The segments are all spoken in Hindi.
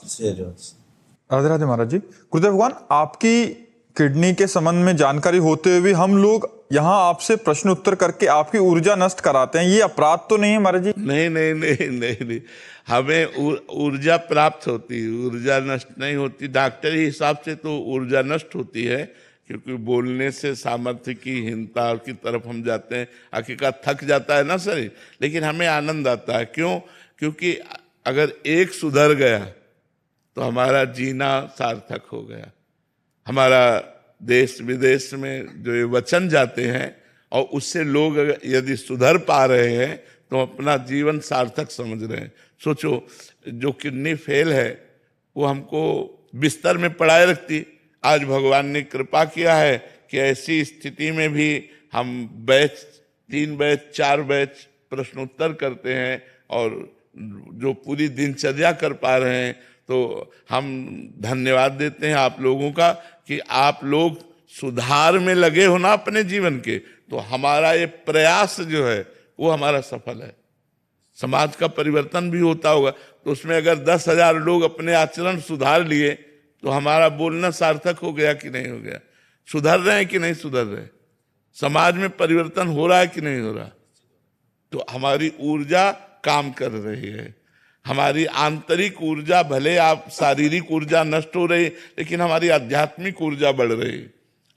राधे राधे महाराज जी। गुरुदेव भगवान, आपकी किडनी के संबंध में जानकारी होते हुए भी हम लोग यहाँ आपसे प्रश्न उत्तर करके आपकी ऊर्जा नष्ट कराते हैं, ये अपराध तो नहीं है महाराज जी? नहीं नहीं नहीं नहीं नहीं, हमें ऊर्जा प्राप्त होती है, ऊर्जा नष्ट नहीं होती। डॉक्टरी हिसाब से तो ऊर्जा नष्ट होती है, क्योंकि बोलने से सामर्थ्य की हीनता की तरफ हम जाते हैं। हकीकत थक जाता है ना शरीर, लेकिन हमें आनंद आता है। क्यों? क्योंकि अगर एक सुधर गया तो हमारा जीना सार्थक हो गया। हमारा देश विदेश में जो ये वचन जाते हैं और उससे लोग यदि सुधर पा रहे हैं तो अपना जीवन सार्थक समझ रहे हैं। सोचो, जो किडनी फेल है वो हमको बिस्तर में पड़ाए रखती, आज भगवान ने कृपा किया है कि ऐसी स्थिति में भी हम बैच 3 बैच 4 बैच प्रश्नोत्तर करते हैं और जो पूरी दिनचर्या कर पा रहे हैं, तो हम धन्यवाद देते हैं आप लोगों का कि आप लोग सुधार में लगे हो ना अपने जीवन के। तो हमारा ये प्रयास जो है वो हमारा सफल है। समाज का परिवर्तन भी होता होगा, तो उसमें अगर 10,000 लोग अपने आचरण सुधार लिए तो हमारा बोलना सार्थक हो गया कि नहीं हो गया? सुधर रहे हैं कि नहीं सुधर रहे? समाज में परिवर्तन हो रहा है कि नहीं हो रहा? तो हमारी ऊर्जा काम कर रही है। हमारी आंतरिक ऊर्जा, भले आप शारीरिक ऊर्जा नष्ट हो रही, लेकिन हमारी आध्यात्मिक ऊर्जा बढ़ रही।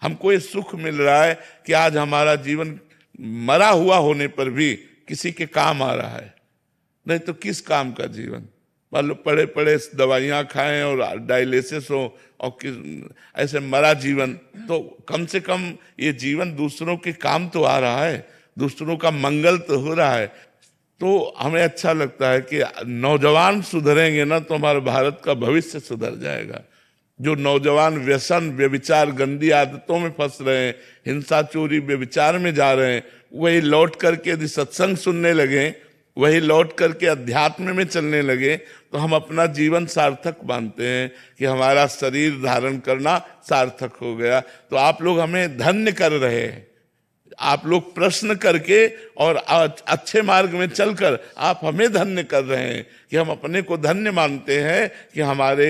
हमको ये सुख मिल रहा है कि आज हमारा जीवन मरा हुआ होने पर भी किसी के काम आ रहा है। नहीं तो किस काम का जीवन? मान लो पड़े पड़े दवाइयाँ खाएं और डायलिसिस हो और ऐसे मरा जीवन। तो कम से कम ये जीवन दूसरों के काम तो आ रहा है, दूसरों का मंगल तो हो रहा है। तो हमें अच्छा लगता है कि नौजवान सुधरेंगे ना तो हमारे भारत का भविष्य सुधर जाएगा। जो नौजवान व्यसन, व्यभिचार, गंदी आदतों में फंस रहे हैं, हिंसा, चोरी, व्यभिचार में जा रहे हैं, वही लौट करके यदि सत्संग सुनने लगे, वही लौट करके अध्यात्म में चलने लगे, तो हम अपना जीवन सार्थक मानते हैं कि हमारा शरीर धारण करना सार्थक हो गया। तो आप लोग हमें धन्य कर रहे हैं। आप लोग प्रश्न करके और अच्छे मार्ग में चलकर आप हमें धन्य कर रहे हैं कि हम अपने को धन्य मानते हैं कि हमारे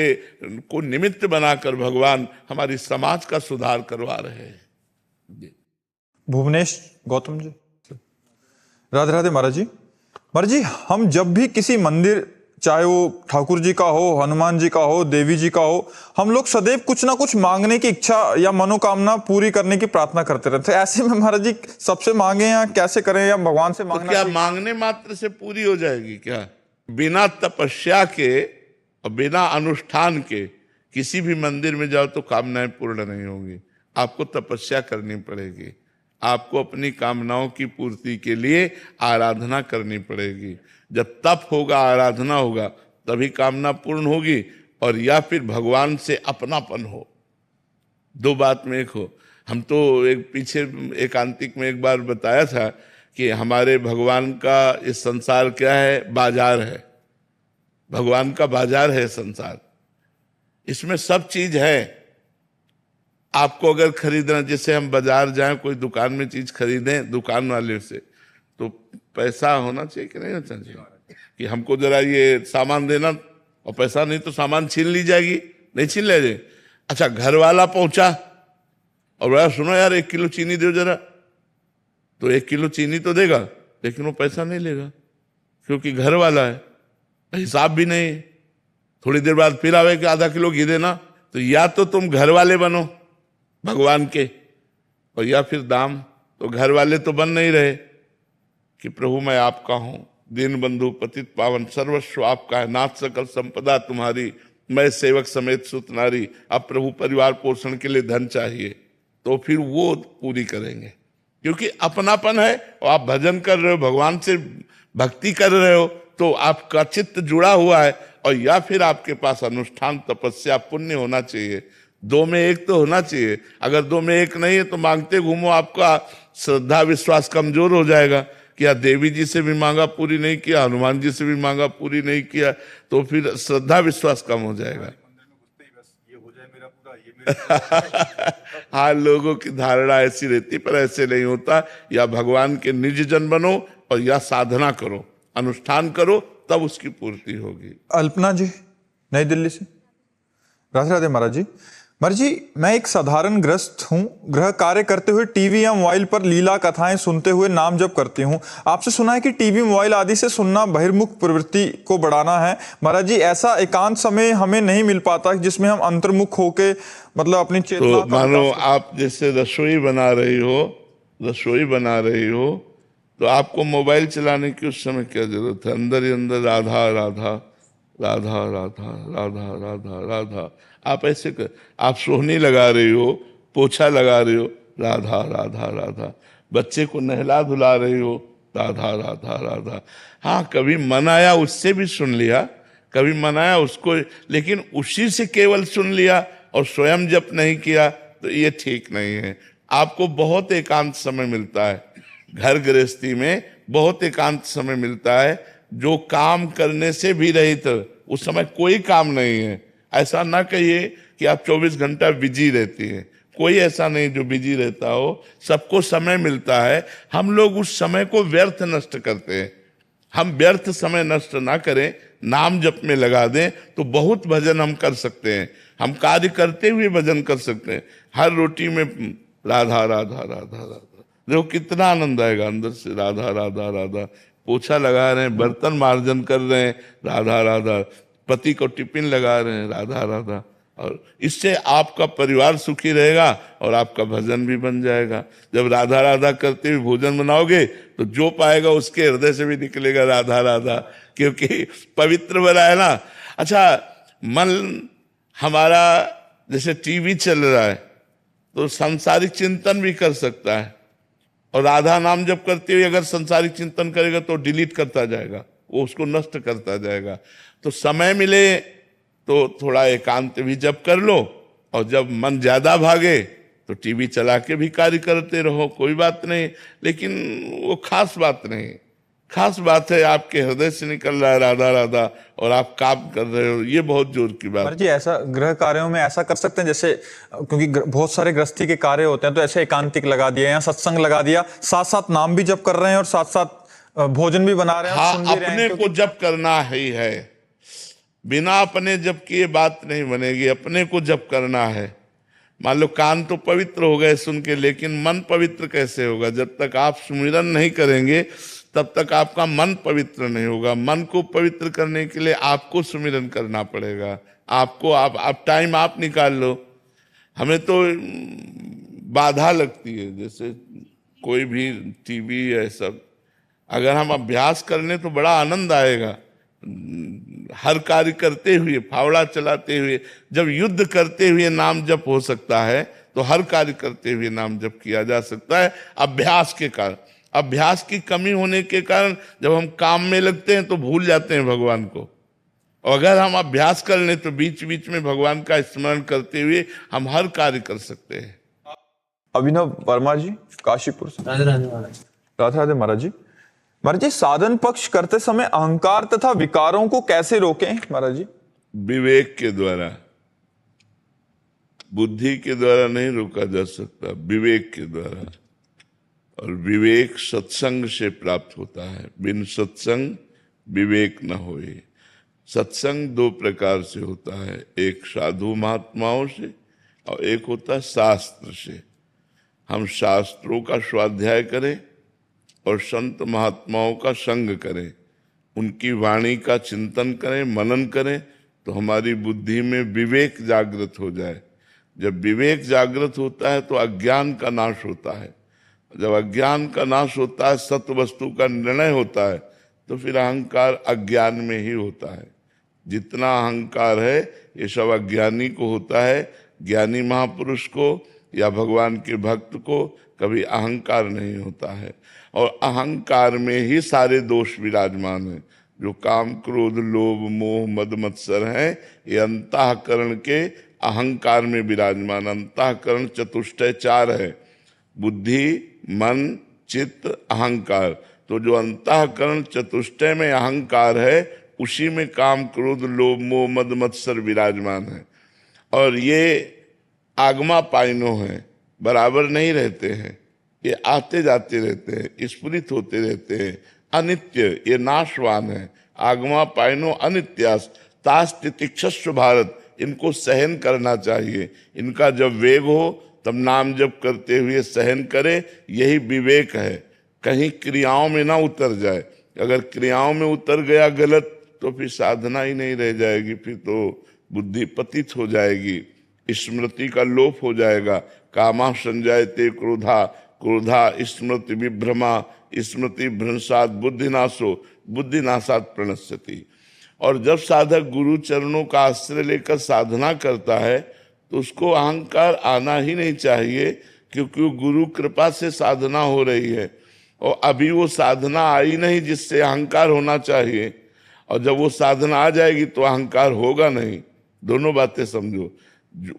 को निमित्त बनाकर भगवान हमारी समाज का सुधार करवा रहे हैं। भुवनेश गौतम जी। राधे राधे महाराज जी। महाराज जी, हम जब भी किसी मंदिर, चाहे वो ठाकुर जी का हो, हनुमान जी का हो, देवी जी का हो, हम लोग सदैव कुछ ना कुछ मांगने की इच्छा या मनोकामना पूरी करने की प्रार्थना करते रहते हैं। ऐसे में महाराज जी, सबसे मांगे या कैसे करें, या भगवान से मांगना? तो क्या मांगने मात्र से पूरी हो जाएगी क्या? बिना तपस्या के और बिना अनुष्ठान के किसी भी मंदिर में जाओ तो कामनाएं पूर्ण नहीं होंगी। आपको तपस्या करनी पड़ेगी, आपको अपनी कामनाओं की पूर्ति के लिए आराधना करनी पड़ेगी। जब तप होगा, आराधना होगा, तभी कामना पूर्ण होगी, और या फिर भगवान से अपनापन हो। 2 बात में एक हो। हम तो एक पीछे एकांतिक में एक बार बताया था कि हमारे भगवान का इस संसार क्या है? बाजार है। भगवान का बाजार है संसार, इसमें सब चीज है। आपको अगर खरीदना, जैसे हम बाजार जाएं, कोई दुकान में चीज खरीदें दुकान वाले से, तो पैसा होना चाहिए कि नहीं होना चाहिए? कि हमको जरा ये सामान देना, और पैसा नहीं तो सामान छीन ली जाएगी, नहीं छीन ले जाए। अच्छा, घर वाला पहुंचा और बोला सुनो यार 1 किलो चीनी दो जरा, तो 1 किलो चीनी तो देगा, लेकिन वो पैसा नहीं लेगा, क्योंकि घर वाला है, हिसाब भी नहीं है। थोड़ी देर बाद फिर आवे कि आधा किलो घी देना। तो या तो तुम घर वाले बनो भगवान के, और या फिर दाम। तो घर वाले तो बन नहीं रहे कि प्रभु मैं आपका हूं, दीन बंधु पतित पावन, सर्वस्व आपका है, नाथ सकल संपदा तुम्हारी, मैं सेवक समेत सुत नारी। अब प्रभु परिवार पोषण के लिए धन चाहिए, तो फिर वो पूरी करेंगे, क्योंकि अपनापन है। और आप भजन कर रहे हो, भगवान से भक्ति कर रहे हो, तो आपका चित्त जुड़ा हुआ है। और या फिर आपके पास अनुष्ठान, तपस्या, पुण्य होना चाहिए। 2 में 1 तो होना चाहिए। अगर 2 में 1 नहीं है तो मांगते घूमो, आपका श्रद्धा विश्वास कमजोर हो जाएगा। क्या देवी जी से भी मांगा पूरी नहीं किया, हनुमान जी से भी मांगा पूरी नहीं किया, तो फिर श्रद्धा विश्वास कम हो जाएगा। हाँ, लोगों की धारणा ऐसी रहती, पर ऐसे नहीं होता। या भगवान के निज जन बनो और या साधना करो, अनुष्ठान करो, तब उसकी पूर्ति होगी। अल्पना जी। नई दिल्ली से। राधे राधे महाराज जी। महाराज जी, मैं एक साधारण ग्रस्त हूँ। गृह कार्य करते हुए टीवी या मोबाइल पर लीला कथाएं सुनते हुए नाम जप करती हूँ। आपसे सुना है कि टीवी मोबाइल आदि से सुनना बहिर्मुख प्रवृत्ति को बढ़ाना है। महाराज जी, ऐसा एकांत समय हमें नहीं मिल पाता जिसमें हम अंतर्मुख होके मतलब अपनी चेतना तो का मानो विकास आप जैसे रसोई बना रही हो तो आपको मोबाइल चलाने की उस समय क्या जरूरत है? अंदर ही अंदर राधा राधा राधा राधा राधा राधा राधा आप ऐसे कर, आप सोहनी लगा रही हो, पोछा लगा रही हो, राधा राधा राधा, बच्चे को नहला धुला रही हो, राधा राधा राधा। हाँ, कभी मन आया उससे भी सुन लिया, कभी मन आया उसको, लेकिन उसी से केवल सुन लिया और स्वयं जप नहीं किया तो ये ठीक नहीं है। आपको बहुत एकांत समय मिलता है, घर गृहस्थी में बहुत एकांत समय मिलता है, जो काम करने से भी रहित, उस समय कोई काम नहीं है। ऐसा ना कहिए कि आप 24 घंटा बिजी रहती हैं, कोई ऐसा नहीं जो बिजी रहता हो, सबको समय मिलता है। हम लोग उस समय को व्यर्थ नष्ट करते हैं। हम व्यर्थ समय नष्ट ना करें, नाम जप में लगा दें तो बहुत भजन हम कर सकते हैं। हम कार्य करते हुए भजन कर सकते हैं। हर रोटी में राधा राधा राधा राधा, देखो कितना आनंद आएगा अंदर से, राधा राधा राधा। पोछा लगा रहे हैं, बर्तन मार्जन कर रहे हैं, राधा राधा। पति को टिफिन लगा रहे हैं, राधा राधा। और इससे आपका परिवार सुखी रहेगा और आपका भजन भी बन जाएगा। जब राधा राधा करते हुए भोजन बनाओगे तो जो पाएगा उसके हृदय से भी निकलेगा राधा राधा, क्योंकि पवित्र बना है ना। अच्छा, मन हमारा जैसे टीवी चल रहा है तो सांसारिक चिंतन भी कर सकता है, और राधा नाम जप करते हुए अगर संसारिक चिंतन करेगा तो डिलीट करता जाएगा, वो उसको नष्ट करता जाएगा। तो समय मिले तो थोड़ा एकांत भी जप कर लो, और जब मन ज्यादा भागे तो टीवी चला के भी कार्य करते रहो, कोई बात नहीं। लेकिन वो खास बात नहीं, खास बात है आपके हृदय से निकल रहा है राधा राधा और आप काम कर रहे हो, ये बहुत जोर की बात। महाराज जी, ऐसा गृह कार्यों में ऐसा कर सकते हैं जैसे, क्योंकि बहुत सारे गृहस्थी के कार्य होते हैं, तो ऐसे एकांतिक लगा दिया या सत्संग लगा दिया, साथ साथ नाम भी जप कर रहे हैं और साथ साथ भोजन भी बना रहे हैं, हाँ, सुन भी रहे हैं, अपने को जप करना ही है। बिना अपने जप किए बात नहीं बनेगी, अपने को जप करना है। मान लो कान तो पवित्र हो गए सुन के, लेकिन मन पवित्र कैसे होगा? जब तक आप सुमिरन नहीं करेंगे तब तक आपका मन पवित्र नहीं होगा। मन को पवित्र करने के लिए आपको सुमिरन करना पड़ेगा। आपको आप टाइम आप निकाल लो। हमें तो बाधा लगती है, जैसे कोई भी टीवी है सब, अगर हम अभ्यास कर लें तो बड़ा आनंद आएगा। हर कार्य करते हुए, फावड़ा चलाते हुए, जब युद्ध करते हुए नाम जप हो सकता है तो हर कार्य करते हुए नाम जप किया जा सकता है अभ्यास के कारण। अभ्यास की कमी होने के कारण जब हम काम में लगते हैं तो भूल जाते हैं भगवान को। और अगर हम अभ्यास कर लें तो बीच बीच में भगवान का स्मरण करते हुए हम हर कार्य कर सकते हैं। अभिनव वर्मा जी, काशीपुर से। राधे राधे महाराज। राधे राधे महाराज जी। महाराज जी, साधन पक्ष करते समय अहंकार तथा विकारों को कैसे रोकें महाराज जी? विवेक के द्वारा, बुद्धि के द्वारा नहीं रोका जा सकता, विवेक के द्वारा। और विवेक सत्संग से प्राप्त होता है, बिन सत्संग विवेक न होए। सत्संग दो प्रकार से होता है, एक साधु महात्माओं से और एक होता है शास्त्र से। हम शास्त्रों का स्वाध्याय करें और संत महात्माओं का संग करें, उनकी वाणी का चिंतन करें, मनन करें, तो हमारी बुद्धि में विवेक जागृत हो जाए। जब विवेक जागृत होता है तो अज्ञान का नाश होता है। जब अज्ञान का नाश होता है, सत्य वस्तु का निर्णय होता है, तो फिर अहंकार अज्ञान में ही होता है। जितना अहंकार है ये सब अज्ञानी को होता है। ज्ञानी महापुरुष को या भगवान के भक्त को कभी अहंकार नहीं होता है। और अहंकार में ही सारे दोष विराजमान हैं। जो काम क्रोध लोभ मोह मद मत्सर हैं, ये अंतःकरण के अहंकार में विराजमान। अंतःकरण चतुष्टय चार है, बुद्धि मन चित्त अहंकार। तो जो अंतःकरण चतुष्टय में अहंकार है, उसी में काम क्रोध लोभ मोह मद मत्सर विराजमान है। और ये आगमा पाइनो है, बराबर नहीं रहते हैं, ये आते जाते रहते हैं, स्फुरित होते रहते हैं। अनित्य, ये नाशवान है। आगमा पाइनो अनित्यास, तास तितिक्षस्व भारत, इनको सहन करना चाहिए। इनका जब वेग हो तब नाम जप करते हुए सहन करे, यही विवेक है। कहीं क्रियाओं में ना उतर जाए। अगर क्रियाओं में उतर गया गलत तो फिर साधना ही नहीं रह जाएगी, फिर तो बुद्धि पतित हो जाएगी, स्मृति का लोप हो जाएगा। कामा संजायते क्रोधा, क्रोधा स्मृति विभ्रमा, स्मृति भ्रंशात बुद्धिनाशो, बुद्धिनाशात प्रणश्यति। और जब साधक गुरु चरणों का आश्रय लेकर साधना करता है तो उसको अहंकार आना ही नहीं चाहिए, क्योंकि वो गुरु कृपा से साधना हो रही है और अभी वो साधना आई नहीं जिससे अहंकार होना चाहिए, और जब वो साधना आ जाएगी तो अहंकार होगा नहीं। दोनों बातें समझो।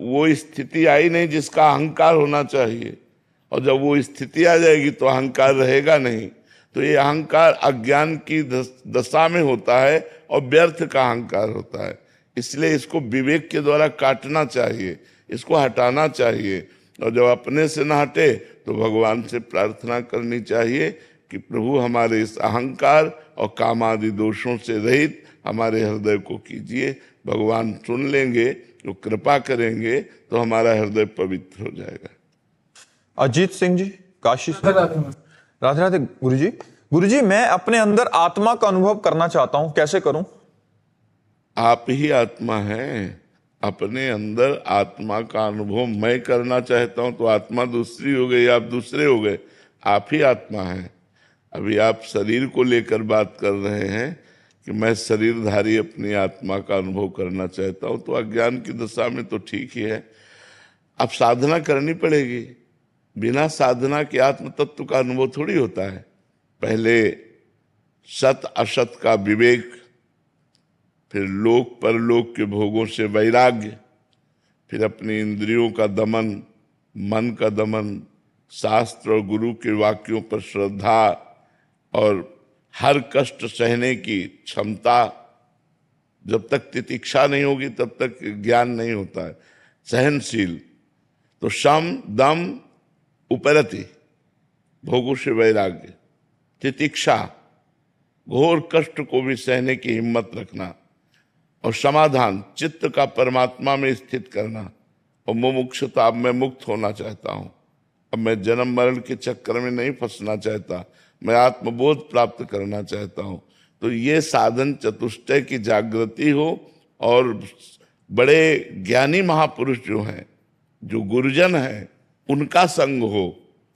वो स्थिति आई नहीं जिसका अहंकार होना चाहिए, और जब वो स्थिति आ जाएगी तो अहंकार रहेगा नहीं। तो ये अहंकार अज्ञान की दशा में होता है और व्यर्थ का अहंकार होता है। इसलिए इसको विवेक के द्वारा काटना चाहिए, इसको हटाना चाहिए। और जब अपने से न हटे तो भगवान से प्रार्थना करनी चाहिए कि प्रभु हमारे इस अहंकार और काम आदि दोषों से रहित हमारे हृदय को कीजिए। भगवान सुन लेंगे, तो कृपा करेंगे तो हमारा हृदय पवित्र हो जाएगा। अजीत सिंह जी, काशी से। राधे राधे गुरुजी। गुरुजी, मैं अपने अंदर आत्मा का अनुभव करना चाहता हूं, कैसे करूं? आप ही आत्मा हैं। अपने अंदर आत्मा का अनुभव मैं करना चाहता हूं तो आत्मा दूसरी हो गई, आप दूसरे हो गए। आप ही आत्मा हैं। अभी आप शरीर को लेकर बात कर रहे हैं कि मैं शरीरधारी अपनी आत्मा का अनुभव करना चाहता हूं, तो अज्ञान की दशा में तो ठीक ही है। अब साधना करनी पड़ेगी। बिना साधना के आत्म तत्व का अनुभव थोड़ी होता है। पहले सत असत का विवेक, फिर लोक परलोक के भोगों से वैराग्य, फिर अपनी इंद्रियों का दमन, मन का दमन, शास्त्र और गुरु के वाक्यों पर श्रद्धा और हर कष्ट सहने की क्षमता। जब तक तितिक्षा नहीं होगी तब तक ज्ञान नहीं होता है। सहनशील, तो शम दम उपरति, भोगों से वैराग्य, तितिक्षा, घोर कष्ट को भी सहने की हिम्मत रखना, और समाधान, चित्त का परमात्मा में स्थित करना। और मुमुक्षुता, अब मैं मुक्त होना चाहता हूँ, अब मैं जन्म मरण के चक्कर में नहीं फंसना चाहता, मैं आत्मबोध प्राप्त करना चाहता हूँ। तो ये साधन चतुष्टय की जागृति हो और बड़े ज्ञानी महापुरुष जो हैं, जो गुरुजन हैं, उनका संग हो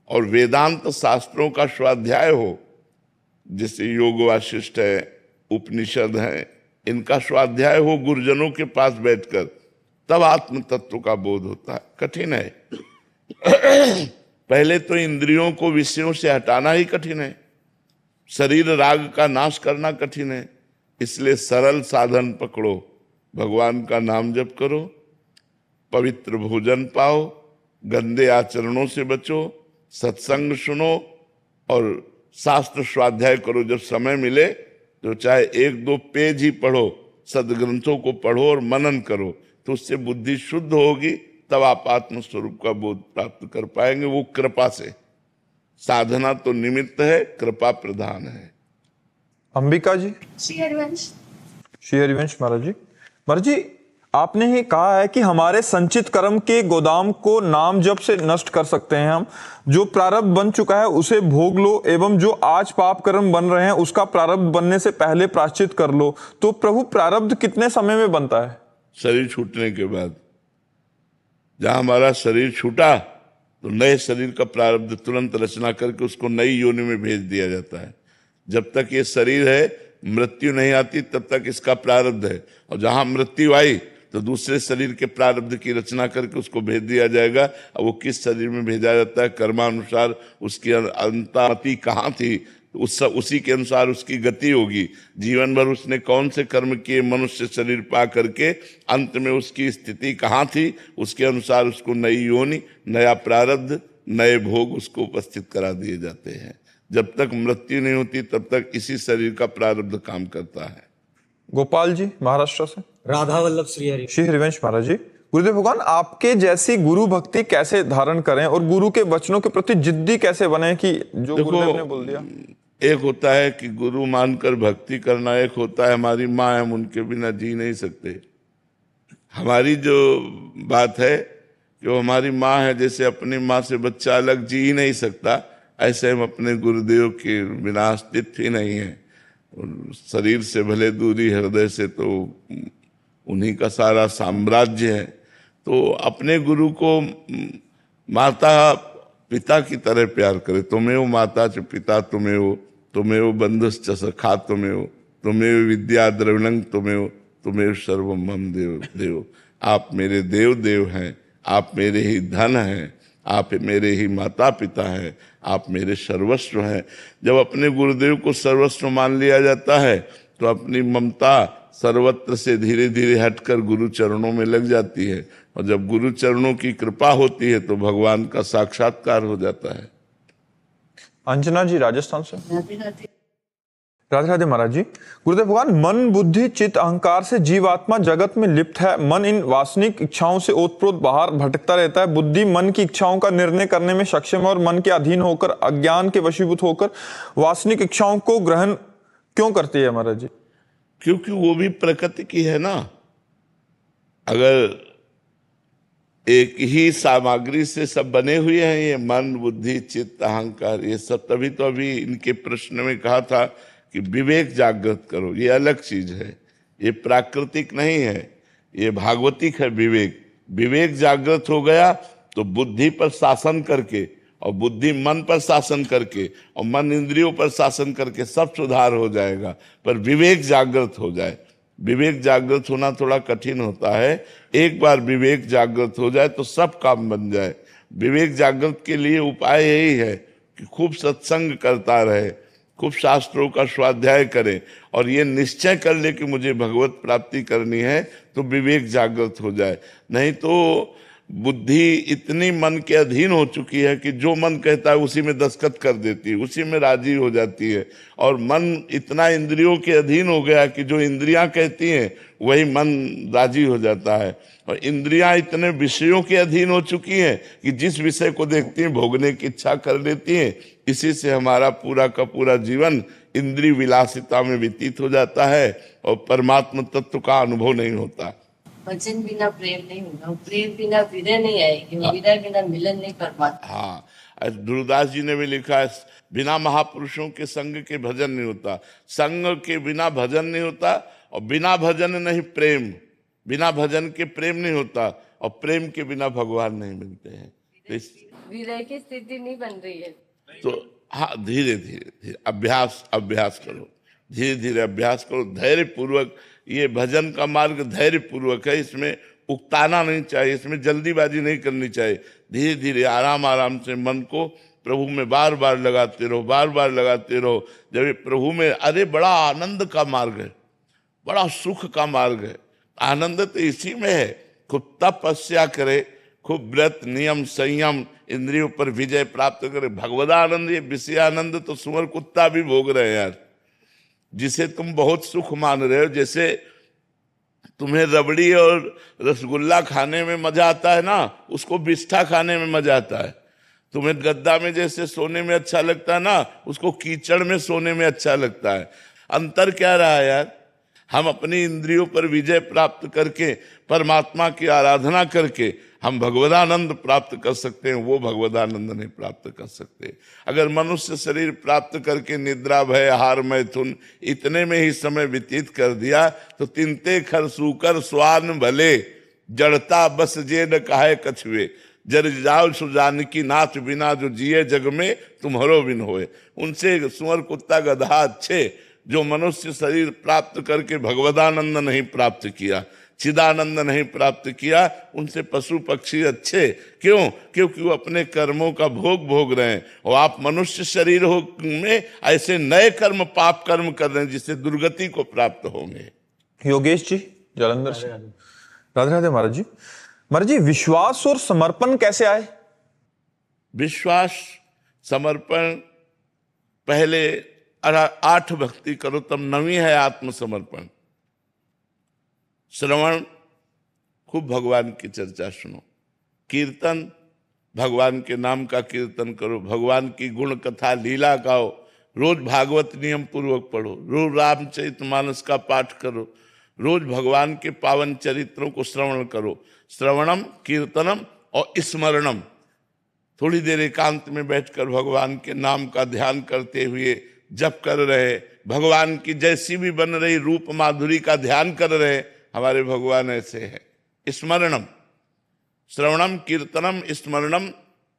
और वेदांत शास्त्रों का स्वाध्याय हो। जैसे योग वासिष्ठ है, उपनिषद है, इनका स्वाध्याय हो गुरुजनों के पास बैठकर, तब आत्म तत्व का बोध होता है। कठिन है। पहले तो इंद्रियों को विषयों से हटाना ही कठिन है, शरीर राग का नाश करना कठिन है। इसलिए सरल साधन पकड़ो, भगवान का नाम जप करो, पवित्र भोजन पाओ, गंदे आचरणों से बचो, सत्संग सुनो और शास्त्र स्वाध्याय करो। जब समय मिले तो चाहे 1-2 पेज ही पढ़ो, सदग्रंथों को पढ़ो और मनन करो, तो उससे बुद्धि शुद्ध होगी। तब आप आत्म स्वरूप का बोध प्राप्त कर पाएंगे, वो कृपा से। साधना तो निमित्त है, कृपा प्रधान है। अंबिका जी। श्री हरिवंश। श्री हरिवंश महाराज जी। महाराज जी, आपने ही कहा है कि हमारे संचित कर्म के गोदाम को नाम जप से नष्ट कर सकते हैं हम। जो प्रारब्ध बन चुका है उसे भोग लो, एवं जो आज पाप कर्म बन रहे हैं उसका प्रारब्ध बनने से पहले प्रायश्चित कर लो। तो प्रभु, प्रारब्ध कितने समय में बनता है? शरीर छूटने के बाद। जहां हमारा शरीर छूटा तो नए शरीर का प्रारब्ध तुरंत रचना करके उसको नई योनि में भेज दिया जाता है। जब तक ये शरीर है, मृत्यु नहीं आती, तब तक इसका प्रारब्ध है। और जहां मृत्यु आई तो दूसरे शरीर के प्रारब्ध की रचना करके उसको भेज दिया जाएगा। अब वो किस शरीर में भेजा जाता है, कर्मानुसार उसकी अंतामति कहाँ थी, उसी के अनुसार उसकी गति होगी। जीवन भर उसने कौन से कर्म किए मनुष्य शरीर पा करके अंत में उसकी स्थिति कहाँ थी, उसके अनुसार उसको नई योनि, नया प्रारब्ध, नए भोग उसको उपस्थित करा दिए जाते हैं। जब तक मृत्यु नहीं होती तब तक इसी शरीर का प्रारब्ध काम करता है। गोपाल जी, महाराष्ट्र से। राधा वल्लभ श्री हरि। श्री हरिवंश महाराज जी। गुरुदेव भगवान, आपके जैसी गुरु भक्ति कैसे धारण करें और गुरु के वचनों के प्रति जिद्दी कैसे बने कि जो गुरुदेव ने बोल दिया? एक होता है कि गुरु मानकर भक्ति करना, एक होता है हमारी माँ, हम उनके बिना जी नहीं सकते। हमारी जो बात है कि वो हमारी माँ है, जैसे अपनी माँ से बच्चा अलग जी ही नहीं सकता, ऐसे हम अपने गुरुदेव के बिना अस्तित्व ही नहीं है। शरीर से भले दूरी, हृदय से तो उन्हीं का सारा साम्राज्य है। तो अपने गुरु को माता पिता की तरह प्यार करे। तुमेव माता च पिता तुमेव, तुमेव बंधुश्च सखा तुमेव, तुमेव विद्या द्रविणं तुमेव, तुमेव सर्वं मम देव देव। आप मेरे देव देव हैं, आप मेरे ही धन हैं, आप मेरे ही माता पिता हैं, आप मेरे सर्वस्व हैं। जब अपने गुरुदेव को सर्वस्व मान लिया जाता है तो अपनी ममता सर्वत्र से धीरे धीरे हटकर गुरु चरणों में लग जाती है, और जब गुरु चरणों की कृपा होती है तो भगवान का साक्षात्कार हो जाता है। अंजना जी राजस्थान से। राधे राधे। राधे राधे महाराज जी। गुरुदेव भगवान, मन बुद्धि चित्त अहंकार से जीवात्मा जगत में लिप्त है। मन इन वासनिक इच्छाओं से ओतप्रोत बाहर भटकता रहता है। बुद्धि मन की इच्छाओं का निर्णय करने में सक्षम है और मन के अधीन होकर, अज्ञान के वशीभूत होकर वासनिक इच्छाओं को ग्रहण क्यों करती है महाराज जी? क्योंकि वो भी प्रकृति की है ना। अगर एक ही सामग्री से सब बने हुए हैं, ये मन बुद्धि चित्त अहंकार, ये सब, तभी तो अभी इनके प्रश्न में कहा था कि विवेक जागृत करो। ये अलग चीज है, ये प्राकृतिक नहीं है, ये भागवतिक है। विवेक विवेक जागृत हो गया तो बुद्धि पर शासन करके, और बुद्धि मन पर शासन करके, और मन इंद्रियों पर शासन करके सब सुधार हो जाएगा। पर विवेक जागृत हो जाए। विवेक जागृत होना थोड़ा कठिन होता है। एक बार विवेक जागृत हो जाए तो सब काम बन जाए। विवेक जागृत के लिए उपाय यही है कि खूब सत्संग करता रहे, खूब शास्त्रों का स्वाध्याय करे, और ये निश्चय कर ले कि मुझे भगवत प्राप्ति करनी है, तो विवेक जागृत हो जाए। नहीं तो बुद्धि इतनी मन के अधीन हो चुकी है कि जो मन कहता है उसी में दस्तखत कर देती है, उसी में राजी हो जाती है। और मन इतना इंद्रियों के अधीन हो गया कि जो इंद्रियां कहती हैं वही मन राजी हो जाता है। और इंद्रियां इतने विषयों के अधीन हो चुकी हैं कि जिस विषय को देखती हैं भोगने की इच्छा कर लेती हैं। इसी से हमारा पूरा का पूरा जीवन इंद्रिय विलासिता में व्यतीत हो जाता है और परमात्मा तत्व का अनुभव नहीं होता। वचन बिना प्रेम नहीं होगा, प्रेम बिना विरह नहीं आएगी, विरह बिना मिलन नहीं कर पाता। हाँ, ध्रुवदास जी ने भी लिखा है, बिना महापुरुषों के संग के भजन नहीं होता, संग के बिना भजन नहीं होता, और बिना भजन नहीं प्रेम, बिना भजन के प्रेम नहीं होता, और प्रेम के बिना भगवान नहीं मिलते हैं। विरह की स्थिति नहीं बन रही है। तो हाँ, धीरे धीरे अभ्यास करो, धीरे धीरे अभ्यास करो, धैर्य पूर्वक। ये भजन का मार्ग धैर्य पूर्वक है, इसमें उकताना नहीं चाहिए, इसमें जल्दीबाजी नहीं करनी चाहिए। धीरे धीरे आराम आराम से मन को प्रभु में बार बार लगाते रहो, बार बार लगाते रहो। जब ये प्रभु में, अरे बड़ा आनंद का मार्ग है, बड़ा सुख का मार्ग है। आनंद तो इसी में है। खूब तपस्या करे, खूब व्रत नियम संयम, इंद्रियों पर विजय प्राप्त करे। भगवदानंद, ये विषय आनंद तो सुअर कुत्ता भी भोग रहे हैं यार। जिसे तुम बहुत सुख मान रहे हो, जैसे तुम्हें रबड़ी और रसगुल्ला खाने में मजा आता है ना, उसको बिस्ठा खाने में मजा आता है। तुम्हें गद्दा में जैसे सोने में अच्छा लगता है ना, उसको कीचड़ में सोने में अच्छा लगता है। अंतर क्या रहा यार? हम अपनी इंद्रियों पर विजय प्राप्त करके, परमात्मा की आराधना करके हम भगवदानंद प्राप्त कर सकते हैं, वो भगवदानंद नहीं प्राप्त कर सकते। अगर मनुष्य शरीर प्राप्त करके निद्रा भय आहार मैथुन इतने में ही समय व्यतीत कर दिया तो तिनते खर सूकर स्वान भले, जड़ता बस जे न काहे कछुए, जर जाओ सुजानकी नाथ बिना जो जिए जग में तुम्हारो बिन होए। उनसे सुअर कुत्ता गधा अच्छे जो मनुष्य शरीर प्राप्त करके भगवदानंद नहीं प्राप्त किया, चिदानंद नहीं प्राप्त किया, उनसे पशु पक्षी अच्छे। क्यों? क्योंकि वो अपने कर्मों का भोग रहे हैं, और आप मनुष्य शरीर में ऐसे नए कर्म पाप कर्म कर रहे हैं जिससे दुर्गति को प्राप्त होंगे। योगेश जी जालंधर से। राधे राधे महाराज जी। महाराज जी, विश्वास और समर्पण कैसे आए? विश्वास समर्पण पहले 8 भक्ति करो, तब 9वीं है आत्मसमर्पण। श्रवण, खूब भगवान की चर्चा सुनो। कीर्तन, भगवान के नाम का कीर्तन करो, भगवान की गुण कथा लीला गाओ, रोज भागवत नियम पूर्वक पढ़ो, रोज रामचरितमानस का पाठ करो, रोज भगवान के पावन चरित्रों को श्रवण करो। श्रवणम, कीर्तनम और स्मरणम। थोड़ी देर एकांत में बैठकर भगवान के नाम का ध्यान करते हुए जप कर रहे, भगवान की जैसी भी बन रही रूप माधुरी का ध्यान कर रहे। हमारे भगवान ऐसे हैं। स्मरणम, श्रवणम, कीर्तनम, स्मरणम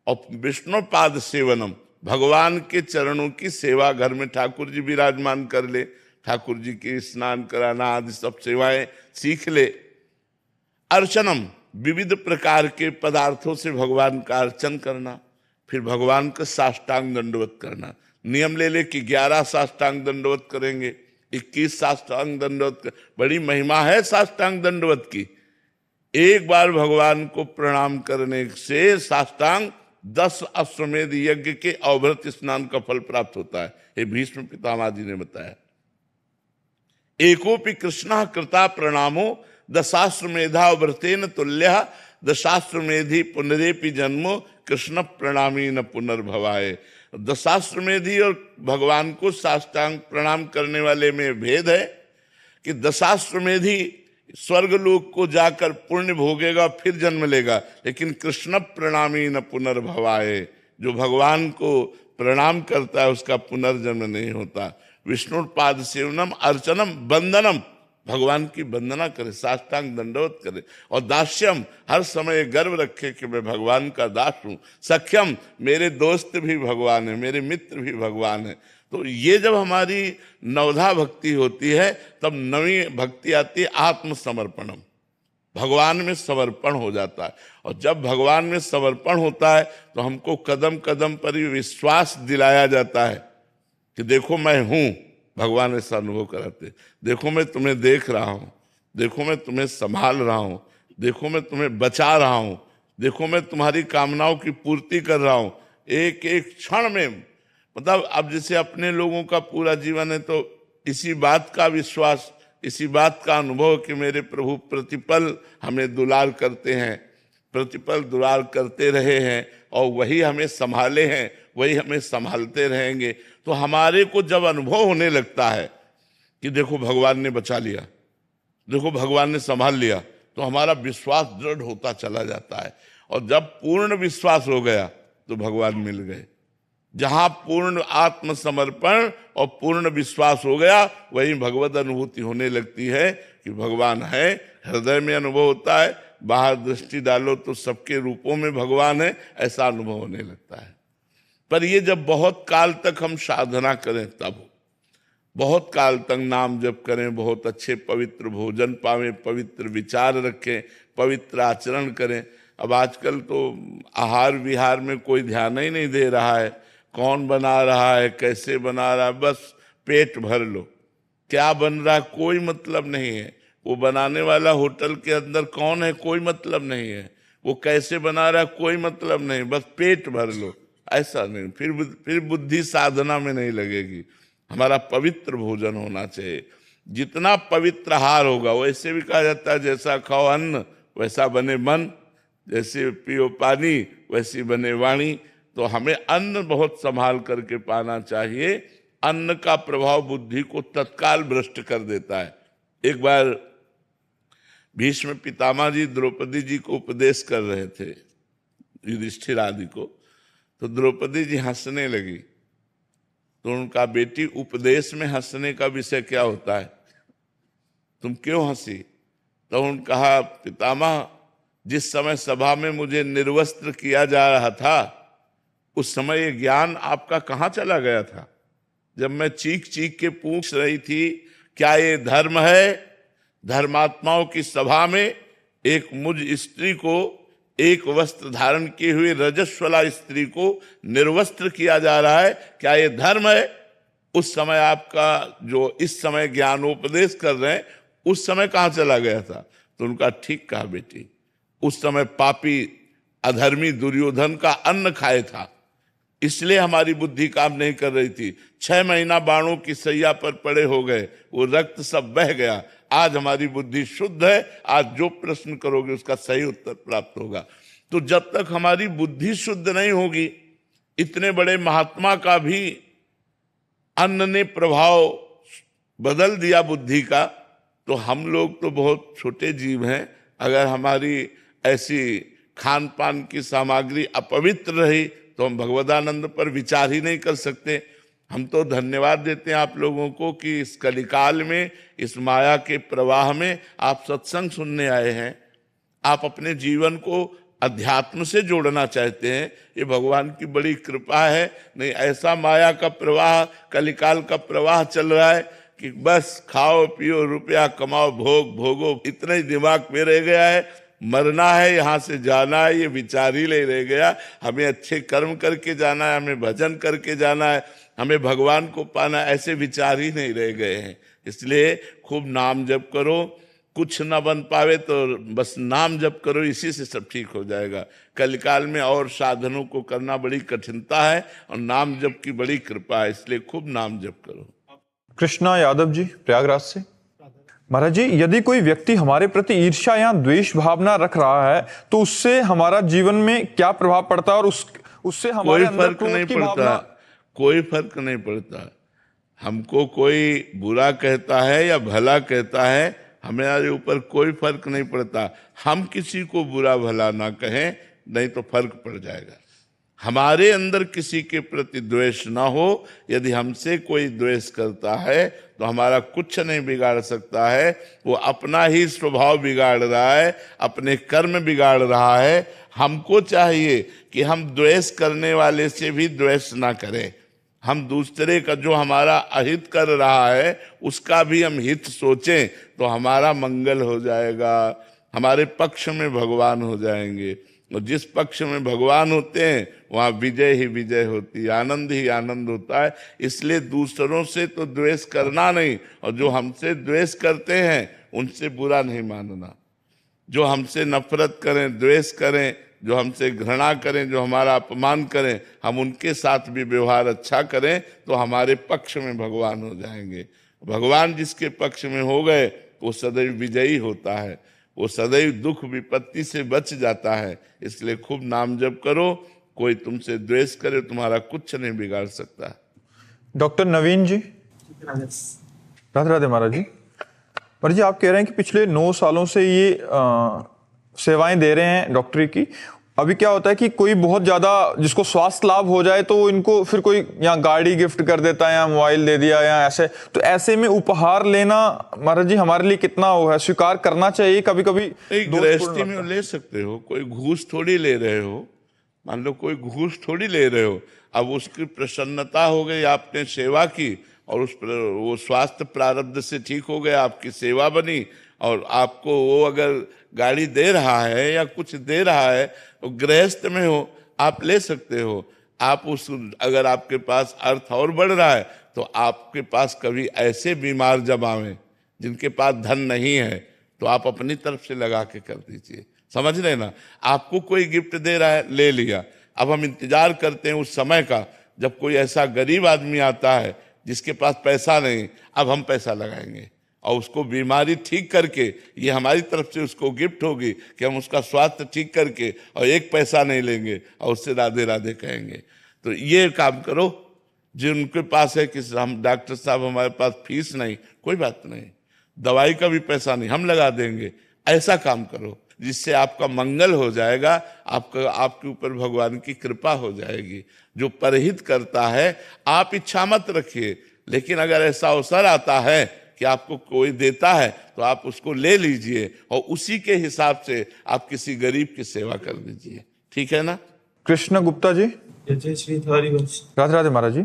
और विष्णु पाद सेवनम। भगवान के चरणों की सेवा, घर में ठाकुर जी विराजमान कर ले, ठाकुर जी के स्नान कराना आदि सब सेवाएं सीख ले। अर्चनम, विविध प्रकार के पदार्थों से भगवान का अर्चन करना, फिर भगवान का साष्टांग दंडवत करना। नियम ले ले कि 11 साष्टांग दंडवत करेंगे, 21 साष्टांग दंडवत। बड़ी महिमा है साष्टांग दंडवत की। एक बार भगवान को प्रणाम करने से साष्टांग 10 अश्वमेध यज्ञ के अवभृत स्नान का फल प्राप्त होता है। ये भीष्म पितामह जी ने बताया। एकोपि कृष्ण कृता प्रणामो दशाश्वमेधा व्रतेन तुल्य दशाश्वमेधि पुनरेपि जन्मो कृष्ण प्रणामी न पुनर्भवाए। दशाश्वमेधि और भगवान को साष्टांग प्रणाम करने वाले में भेद है कि दशाश्वमेधि स्वर्गलोक को जाकर पुण्य भोगेगा फिर जन्म लेगा, लेकिन कृष्ण प्रणामी न पुनर्भवाए, जो भगवान को प्रणाम करता है उसका पुनर्जन्म नहीं होता। विष्णु पाद सेवनम, अर्चनम, वंदनम, भगवान की वंदना करे, साष्टांग दंडवत करे। और दास्यम, हर समय गर्व रखे कि मैं भगवान का दास हूं। सख्यम, मेरे दोस्त भी भगवान है, मेरे मित्र भी भगवान है। तो ये जब हमारी नवधा भक्ति होती है तब नवी भक्ति आती है आत्मसमर्पणम। भगवान में समर्पण हो जाता है। और जब भगवान में समर्पण होता है तो हमको कदम कदम पर ही विश्वास दिलाया जाता है कि देखो मैं हूं। भगवान ऐसा अनुभव कराते, देखो मैं तुम्हें देख रहा हूं, देखो मैं तुम्हें संभाल रहा हूं, देखो मैं तुम्हें बचा रहा हूं, देखो मैं तुम्हारी कामनाओं की पूर्ति कर रहा हूं। एक एक क्षण में, मतलब अब जैसे अपने लोगों का पूरा जीवन है तो इसी बात का विश्वास, इसी बात का अनुभव कि मेरे प्रभु प्रतिपल हमें दुलार करते हैं, प्रतिपल दुलार करते रहे हैं और वही हमें संभाले हैं, वही हमें संभालते रहेंगे। तो हमारे को जब अनुभव होने लगता है कि देखो भगवान ने बचा लिया, देखो भगवान ने संभाल लिया, तो हमारा विश्वास दृढ़ होता चला जाता है। और जब पूर्ण विश्वास हो गया तो भगवान मिल गए। जहां पूर्ण आत्मसमर्पण और पूर्ण विश्वास हो गया वहीं भगवत अनुभूति होने लगती है कि भगवान है। हृदय में अनुभव होता है, बाहर दृष्टि डालो तो सबके रूपों में भगवान है, ऐसा अनुभव होने लगता है। पर ये जब बहुत काल तक हम साधना करें, तब बहुत काल तक नाम जप करें, बहुत अच्छे पवित्र भोजन पावें, पवित्र विचार रखें, पवित्र आचरण करें। अब आजकल तो आहार विहार में कोई ध्यान ही नहीं दे रहा है, कौन बना रहा है, कैसे बना रहा है, बस पेट भर लो। क्या बन रहा है कोई मतलब नहीं है, वो बनाने वाला होटल के अंदर कौन है कोई मतलब नहीं है, वो कैसे बना रहा है कोई मतलब नहीं, बस पेट भर लो। ऐसा नहीं, फिर बुद्धि साधना में नहीं लगेगी। हमारा पवित्र भोजन होना चाहिए। जितना पवित्र आहार होगा, वैसे भी कहा जाता है जैसा खाओ अन्न वैसा बने मन, जैसे पियो पानी वैसी बने वाणी। तो हमें अन्न बहुत संभाल करके पाना चाहिए। अन्न का प्रभाव बुद्धि को तत्काल भ्रष्ट कर देता है। एक बार भीष्म पितामह जी द्रौपदी जी को उपदेश कर रहे थे, युधिष्ठिर आदि को, तो द्रौपदी जी हंसने लगी। तो उनका बेटी उपदेश में हंसने का विषय क्या होता है, तुम क्यों हंसी? तो उन्होंने कहा पितामह, जिस समय सभा में मुझे निर्वस्त्र किया जा रहा था उस समय ये ज्ञान आपका कहाँ चला गया था? जब मैं चीख चीख के पूछ रही थी क्या ये धर्म है, धर्मात्माओं की सभा में एक मुझ स्त्री को, एक वस्त्र धारण किए हुए रजस्वला स्त्री को निर्वस्त्र किया जा रहा है, क्या ये धर्म है? उस समय आपका जो इस समय ज्ञानोपदेश कर रहे हैं उस समय कहाँ चला गया था? तो उनका ठीक कहा बेटी, उस समय पापी अधर्मी दुर्योधन का अन्न खाए था, इसलिए हमारी बुद्धि काम नहीं कर रही थी। 6 महीना बाणों की सैया पर पड़े हो गए, वो रक्त सब बह गया। आज हमारी बुद्धि शुद्ध है, आज जो प्रश्न करोगे उसका सही उत्तर प्राप्त होगा। तो जब तक हमारी बुद्धि शुद्ध नहीं होगी, इतने बड़े महात्मा का भी अन्न ने प्रभाव बदल दिया बुद्धि का, तो हम लोग तो बहुत छोटे जीव हैं। अगर हमारी ऐसी खान पान की सामग्री अपवित्र रही तो हम भगवदानंद पर विचार ही नहीं कर सकते। हम तो धन्यवाद देते हैं आप लोगों को कि इस कलिकाल में, इस माया के प्रवाह में आप सत्संग सुनने आए हैं, आप अपने जीवन को अध्यात्म से जोड़ना चाहते हैं। ये भगवान की बड़ी कृपा है। नहीं ऐसा माया का प्रवाह, कलिकाल का प्रवाह चल रहा है कि बस खाओ पियो, रुपया कमाओ, भोग भोगो, इतना ही दिमाग में रह गया है। मरना है, यहाँ से जाना है, ये विचार ही नहीं रह गया। हमें अच्छे कर्म करके जाना है, हमें भजन करके जाना है, हमें भगवान को पाना, ऐसे विचार ही नहीं रह गए हैं। इसलिए खूब नाम जप करो। कुछ ना बन पावे तो बस नाम जप करो, इसी से सब ठीक हो जाएगा। कलिकाल में और साधनों को करना बड़ी कठिनता है और नाम जप की बड़ी कृपा है, इसलिए खूब नाम जप करो। कृष्णा यादव जी प्रयागराज से। महाराज जी, यदि कोई व्यक्ति हमारे प्रति ईर्ष्या या द्वेष भावना रख रहा है तो उससे हमारा जीवन में क्या प्रभाव पड़ता है और उससे हमारे अंदर क्रोध की भावना? कोई फर्क नहीं पड़ता। हमको कोई बुरा कहता है या भला कहता है, हमारे ऊपर कोई फर्क नहीं पड़ता। हम किसी को बुरा भला ना कहें, नहीं तो फर्क पड़ जाएगा। हमारे अंदर किसी के प्रति द्वेष ना हो। यदि हमसे कोई द्वेष करता है तो हमारा कुछ नहीं बिगाड़ सकता है। वो अपना ही स्वभाव बिगाड़ रहा है, अपने कर्म बिगाड़ रहा है। हमको चाहिए कि हम द्वेष करने वाले से भी द्वेष ना करें। हम दूसरे का जो हमारा अहित कर रहा है उसका भी हम हित सोचें तो हमारा मंगल हो जाएगा, हमारे पक्ष में भगवान हो जाएंगे। और जिस पक्ष में भगवान होते हैं वहाँ विजय ही विजय होती है, आनंद ही आनंद होता है। इसलिए दूसरों से तो द्वेष करना नहीं, और जो हमसे द्वेष करते हैं उनसे बुरा नहीं मानना। जो हमसे नफरत करें, द्वेष करें, जो हमसे घृणा करें, जो हमारा अपमान करें, हम उनके साथ भी व्यवहार अच्छा करें तो हमारे पक्ष में भगवान हो जाएंगे। भगवान जिसके पक्ष में हो गए वो सदैव विजयी होता है, वो सदैव दुख विपत्ति से बच जाता है। इसलिए खूब नाम जप करो। कोई तुमसे द्वेष करे तुम्हारा कुछ नहीं बिगाड़ सकता। डॉक्टर नवीन जी। राधे राधे महाराज जी। महाराज जी, आप कह रहे हैं कि पिछले 9 सालों से ये सेवाएं दे रहे हैं डॉक्टरी की। अभी क्या होता है कि कोई बहुत ज्यादा जिसको स्वास्थ्य लाभ हो जाए तो इनको फिर कोई या गाड़ी गिफ्ट कर देता है या मोबाइल दे दिया या ऐसे, तो ऐसे में उपहार लेना महाराज जी हमारे लिए कितना वो है, स्वीकार करना चाहिए? कभी कभी गृहस्थी में ले सकते हो, कोई घूस थोड़ी ले रहे हो। मान लो कोई घूस थोड़ी ले रहे हो, अब उसकी प्रसन्नता हो गई, आपने सेवा की और वो स्वास्थ्य प्रारब्ध से ठीक हो गया, आपकी सेवा बनी, और आपको वो अगर गाड़ी दे रहा है या कुछ दे रहा है तो गृहस्थ में हो, आप ले सकते हो। आप उस अगर आपके पास अर्थ और बढ़ रहा है तो आपके पास कभी ऐसे बीमार जब आवे जिनके पास धन नहीं है तो आप अपनी तरफ से लगा के कर दीजिए। समझ रहे ना? आपको कोई गिफ्ट दे रहा है, ले लिया। अब हम इंतजार करते हैं उस समय का जब कोई ऐसा गरीब आदमी आता है जिसके पास पैसा नहीं, अब हम पैसा लगाएंगे और उसको बीमारी ठीक करके, ये हमारी तरफ से उसको गिफ्ट होगी कि हम उसका स्वास्थ्य ठीक करके और एक पैसा नहीं लेंगे और उससे राधे राधे कहेंगे। तो ये काम करो। जिनके पास है कि हम डॉक्टर साहब हमारे पास फीस नहीं, कोई बात नहीं, दवाई का भी पैसा नहीं, हम लगा देंगे, ऐसा काम करो जिससे आपका मंगल हो जाएगा, आपके ऊपर भगवान की कृपा हो जाएगी। जो परहित करता है आप इच्छा मत रखिए, लेकिन अगर ऐसा अवसर आता है कि आपको कोई देता है तो आप उसको ले लीजिए और उसी के हिसाब से आप किसी गरीब की सेवा कर दीजिए। ठीक है ना? कृष्ण गुप्ता जी। जय श्री हरिवंश। राधे राधे महाराज जी।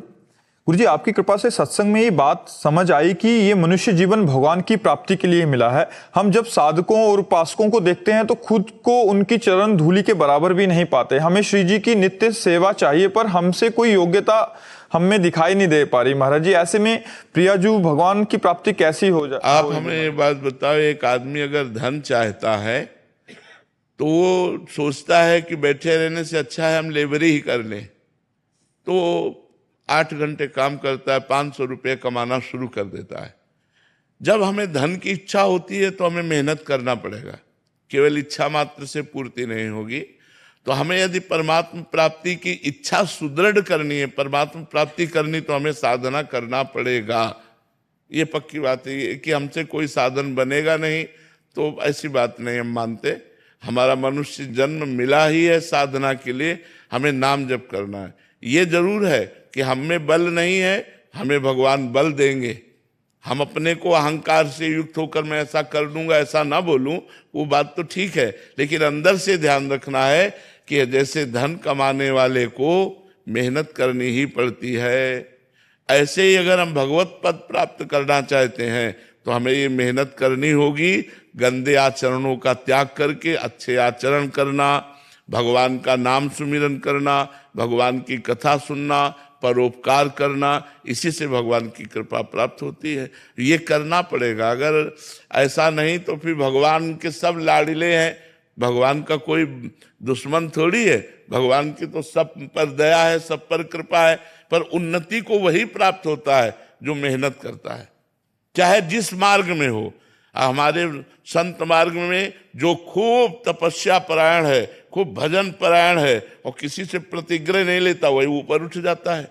गुरु जी, आपकी कृपा से सत्संग में ये बात समझ आई कि ये मनुष्य जीवन भगवान की प्राप्ति के लिए मिला है। हम जब साधकों और उपासकों को देखते हैं तो खुद को उनकी चरण धूलि के बराबर भी नहीं पाते। हमें श्री जी की नित्य सेवा चाहिए पर हमसे कोई योग्यता हमें दिखाई नहीं दे पा रही। महाराज जी, ऐसे में प्रियाजू भगवान की प्राप्ति कैसी हो जाए? आप हमें ये बात बताओ, एक आदमी अगर धन चाहता है तो वो सोचता है कि बैठे रहने से अच्छा है हम लेबरी ही कर लें, तो 8 घंटे काम करता है, 500 रुपये कमाना शुरू कर देता है। जब हमें धन की इच्छा होती है तो हमें मेहनत करना पड़ेगा, केवल इच्छा मात्र से पूर्ति नहीं होगी। तो हमें यदि परमात्मा प्राप्ति की इच्छा सुदृढ़ करनी है, परमात्मा प्राप्ति करनी, तो हमें साधना करना पड़ेगा। ये पक्की बात है कि हमसे कोई साधन बनेगा नहीं, तो ऐसी बात नहीं हम मानते। हमारा मनुष्य जन्म मिला ही है साधना के लिए, हमें नाम जप करना है। ये जरूर है कि हम में बल नहीं है, हमें भगवान बल देंगे। हम अपने को अहंकार से युक्त होकर मैं ऐसा कर दूंगा, ऐसा ना बोलूं, वो बात तो ठीक है, लेकिन अंदर से ध्यान रखना है कि जैसे धन कमाने वाले को मेहनत करनी ही पड़ती है, ऐसे ही अगर हम भगवत पद प्राप्त करना चाहते हैं तो हमें ये मेहनत करनी होगी। गंदे आचरणों का त्याग करके अच्छे आचरण करना, भगवान का नाम सुमिरन करना, भगवान की कथा सुनना, परोपकार करना, इसी से भगवान की कृपा प्राप्त होती है। ये करना पड़ेगा। अगर ऐसा नहीं तो फिर भगवान के सब लाडले हैं, भगवान का कोई दुश्मन थोड़ी है। भगवान की तो सब पर दया है, सब पर कृपा है, पर उन्नति को वही प्राप्त होता है जो मेहनत करता है, चाहे जिस मार्ग में हो। हमारे संत मार्ग में जो खूब तपस्या परायण है, खूब भजन परायण है और किसी से प्रतिग्रह नहीं लेता, वही ऊपर उठ जाता है।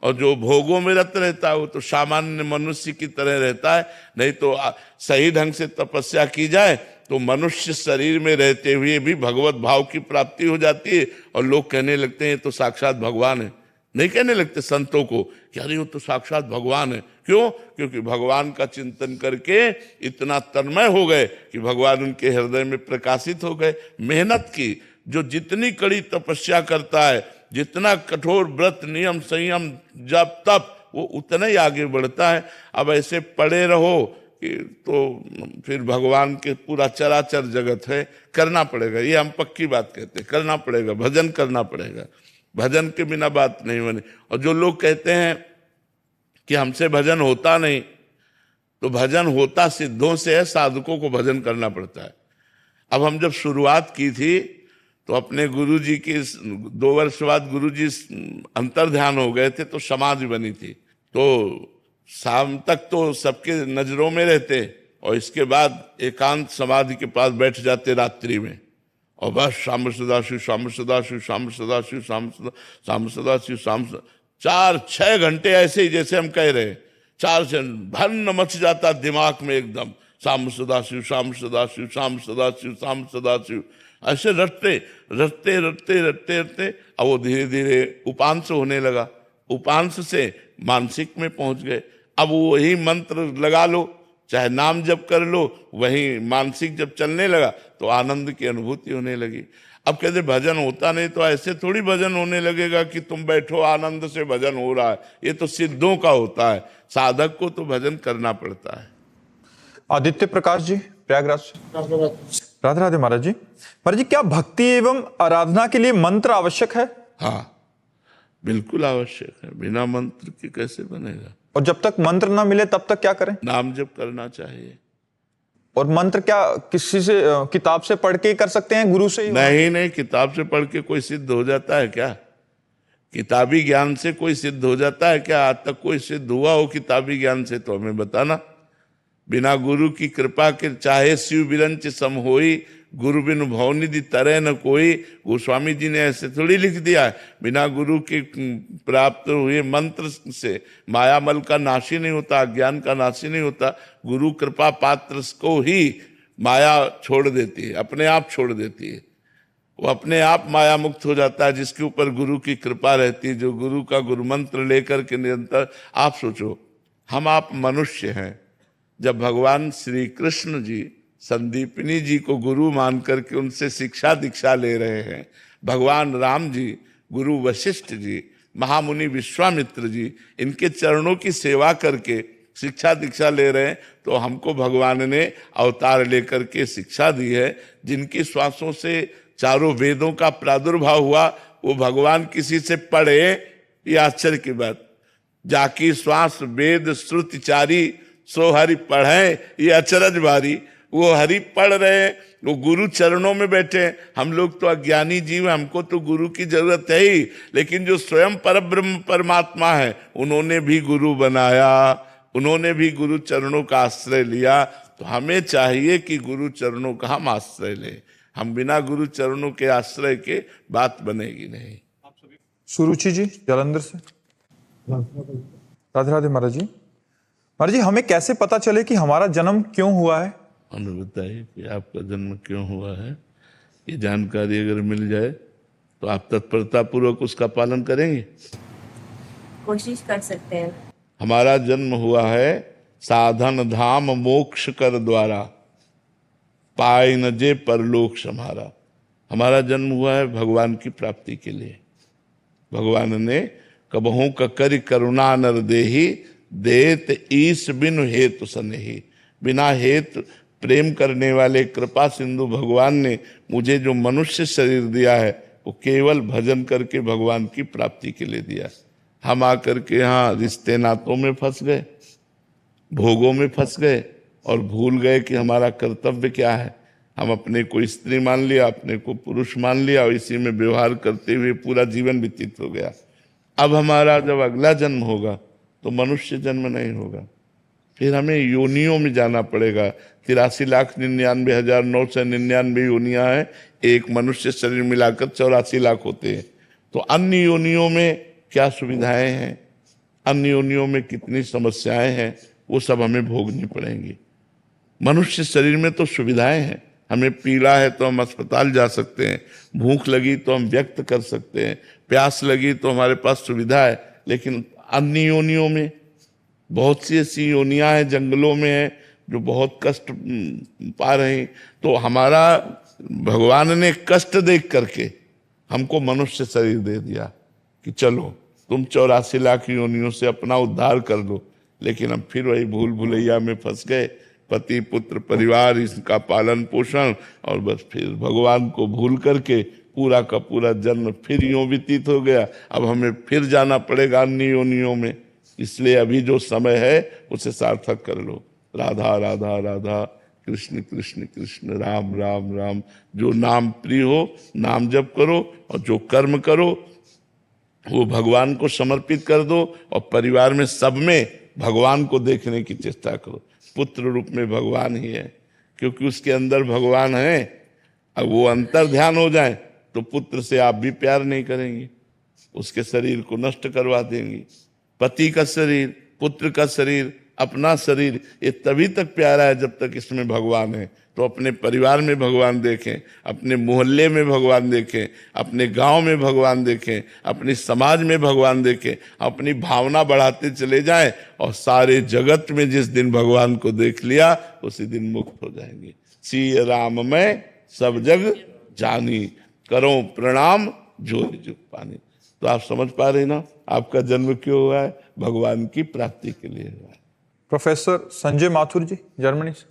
और जो भोगों में रत रहता है वो तो सामान्य मनुष्य की तरह रहता है। नहीं तो सही ढंग से तपस्या की जाए तो मनुष्य शरीर में रहते हुए भी भगवत भाव की प्राप्ति हो जाती है, और लोग कहने लगते हैं तो साक्षात भगवान है। नहीं कहने लगते संतों को कि अरे वो तो साक्षात भगवान है। क्यों? क्योंकि भगवान का चिंतन करके इतना तन्मय हो गए कि भगवान उनके हृदय में प्रकाशित हो गए। मेहनत की, जो जितनी कड़ी तपस्या करता है, जितना कठोर व्रत नियम संयम जब तप, वो उतना ही आगे बढ़ता है। अब ऐसे पड़े रहो कि तो फिर भगवान के पूरा चराचर जगत है, करना पड़ेगा। ये हम पक्की बात कहते हैं, करना पड़ेगा, भजन करना पड़ेगा, भजन के बिना बात नहीं बने। और जो लोग कहते हैं कि हमसे भजन होता नहीं, तो भजन होता सिद्धों से है, साधकों को भजन करना पड़ता है। अब हम जब शुरुआत की थी तो अपने गुरुजी की 2 वर्ष बाद गुरुजी अंतर्ध्यान हो गए थे, तो समाधि बनी थी। तो शाम तक तो सबके नजरों में रहते और इसके बाद एकांत समाधि के पास बैठ जाते रात्रि में, और बस शाम सदाशिव शाम सदाशिव शाम सदाशिव शाम सदाशिव शाम 4-6 घंटे ऐसे ही जैसे हम कह रहे हैं, 4 से भन्न मच जाता दिमाग में एकदम, शाम सदाशिव शाम सदाशिव शाम सदाशिव शाम सदाशिव, ऐसे रटते रटते रटते रटते रटते। अब वो धीरे धीरे उपांश होने लगा, उपांश से मानसिक में पहुंच गए। अब वही मंत्र लगा लो, चाहे नाम जप कर लो, वही मानसिक जब चलने लगा तो आनंद की अनुभूति होने लगी। अब कहते भजन होता नहीं, तो ऐसे थोड़ी भजन होने लगेगा कि तुम बैठो आनंद से भजन हो रहा है। ये तो सिद्धों का होता है, साधक को तो भजन करना पड़ता है। आदित्य प्रकाश जी, प्रयागराज से। राधे राधे महाराज जी। महाराज जी, क्या भक्ति एवं आराधना के लिए मंत्र आवश्यक है? हाँ, बिल्कुल आवश्यक है। बिना मंत्र के कैसे बनेगा? और जब तक मंत्र ना मिले तब तक क्या करें? नाम जप करना चाहिए। और मंत्र क्या किसी से किताब से पढ़ के कर सकते हैं, गुरु से ही? नहीं, किताब से पढ़ के कोई सिद्ध हो जाता है क्या? किताबी ज्ञान से कोई सिद्ध हो जाता है क्या? आज तक कोई सिद्ध हुआ हो किताबी ज्ञान से तो हमें बताना। बिना गुरु की कृपा के चाहे शिव बिरंच सम होई, गुरु बिनु भवनिधि तरह न कोई। गोस्वामी जी ने ऐसे थोड़ी लिख दिया है। बिना गुरु के प्राप्त हुए मंत्र से मायामल का नाशी नहीं होता, अज्ञान का नाशी नहीं होता। गुरु कृपा पात्र को ही माया छोड़ देती है, अपने आप छोड़ देती है। वो अपने आप माया मुक्त हो जाता है जिसके ऊपर गुरु की कृपा रहती है, जो गुरु का गुरु मंत्र लेकर के निरंतर। आप सोचो, हम आप मनुष्य हैं, जब भगवान श्री कृष्ण जी संदीपनी जी को गुरु मान करके उनसे शिक्षा दीक्षा ले रहे हैं, भगवान राम जी, गुरु वशिष्ठ जी, महामुनि विश्वामित्र जी, इनके चरणों की सेवा करके शिक्षा दीक्षा ले रहे हैं, तो हमको भगवान ने अवतार लेकर के शिक्षा दी है। जिनकी श्वासों से चारों वेदों का प्रादुर्भाव हुआ, वो भगवान किसी से पढ़े, ये आश्चर्य की बात। जाकी श्वास वेद श्रुति चारी, सो हरि पढ़े, ये अचरज भारी। वो हरि पढ़ रहे, वो गुरु चरणों में बैठे। हम लोग तो अज्ञानी जीव, हमको तो गुरु की जरूरत है ही, लेकिन जो स्वयं परब्रह्म परमात्मा है, उन्होंने भी गुरु बनाया, उन्होंने भी गुरु चरणों का आश्रय लिया। तो हमें चाहिए कि गुरु चरणों का हम आश्रय लें। हम बिना गुरु चरणों के आश्रय के बात बनेगी नहीं। सुरुचि जी जालंधर से। राधे राधे महाराज जी। महाराज जी, हमें कैसे पता चले कि हमारा जन्म क्यों हुआ है? हमें बताइए कि आपका जन्म क्यों हुआ है। ये जानकारी अगर मिल जाए तो आप तत्परता पूर्वक उसका पालन करेंगे। कोशिश कर सकते हैं। हमारा जन्म हुआ है साधन धाम मोक्ष कर द्वारा, पाए न जे परलोक सम्हारा। हमारा जन्म हुआ है भगवान की प्राप्ति के लिए। भगवान ने कबहू करी करुणा नर देही, देत ईस बिनु हेतु सनेही। बिना हेतु प्रेम करने वाले कृपा सिंधु भगवान ने मुझे जो मनुष्य शरीर दिया है वो केवल भजन करके भगवान की प्राप्ति के लिए दिया। हम आकर के यहाँ रिश्ते नातों में फंस गए, भोगों में फंस गए और भूल गए कि हमारा कर्तव्य क्या है। हम अपने को स्त्री मान लिया, अपने को पुरुष मान लिया और इसी में व्यवहार करते हुए पूरा जीवन व्यतीत हो गया। अब हमारा जब अगला जन्म होगा तो मनुष्य जन्म नहीं होगा, फिर हमें योनियों में जाना पड़ेगा। 83,99,999 योनियां हैं, एक मनुष्य शरीर मिलाकर 84 लाख होते हैं। तो अन्य योनियों में क्या सुविधाएं हैं, अन्य योनियों में कितनी समस्याएं हैं, वो सब हमें भोगनी पड़ेंगी। मनुष्य शरीर में तो सुविधाएं हैं, हमें पीड़ा है तो हम अस्पताल जा सकते हैं, भूख लगी तो हम व्यक्त कर सकते हैं, प्यास लगी तो हमारे पास सुविधा है। लेकिन अन्य योनियों में बहुत सी ऐसी योनियां हैं, जंगलों में है, जो बहुत कष्ट पा रहे हैं। तो हमारा भगवान ने कष्ट देख करके हमको मनुष्य शरीर दे दिया कि चलो तुम 84 लाख योनियों से अपना उद्धार कर लो। लेकिन अब फिर वही भूल भुलैया में फंस गए, पति पुत्र परिवार इसका पालन पोषण, और बस फिर भगवान को भूल करके पूरा का पूरा जन्म फिर यूं व्यतीत हो गया। अब हमें फिर जाना पड़ेगा अन्य योनियों में। इसलिए अभी जो समय है उसे सार्थक कर लो। राधा राधा राधा, कृष्ण कृष्ण कृष्ण, राम राम राम। जो नाम प्रिय हो नाम जप करो, और जो कर्म करो वो भगवान को समर्पित कर दो, और परिवार में सब में भगवान को देखने की चेष्टा करो। पुत्र रूप में भगवान ही है, क्योंकि उसके अंदर भगवान है। अब वो अंतर ध्यान हो जाए तो पुत्र से आप भी प्यार नहीं करेंगे, उसके शरीर को नष्ट करवा देंगे। पति का शरीर, पुत्र का शरीर, अपना शरीर, ये तभी तक प्यारा है जब तक इसमें भगवान है। तो अपने परिवार में भगवान देखें, अपने मोहल्ले में भगवान देखें, अपने गांव में भगवान देखें, अपने समाज में भगवान देखें, अपनी भावना बढ़ाते चले जाएं, और सारे जगत में जिस दिन भगवान को देख लिया उसी दिन मुक्त हो जाएंगे। सिय राम में सब जग जानी, करो प्रणाम जोरि जुग पानी। तो आप समझ पा रहे ना आपका जन्म क्यों हुआ है? भगवान की प्राप्ति के लिए हुआ है। प्रोफेसर संजय माथुर जी जर्मनी से।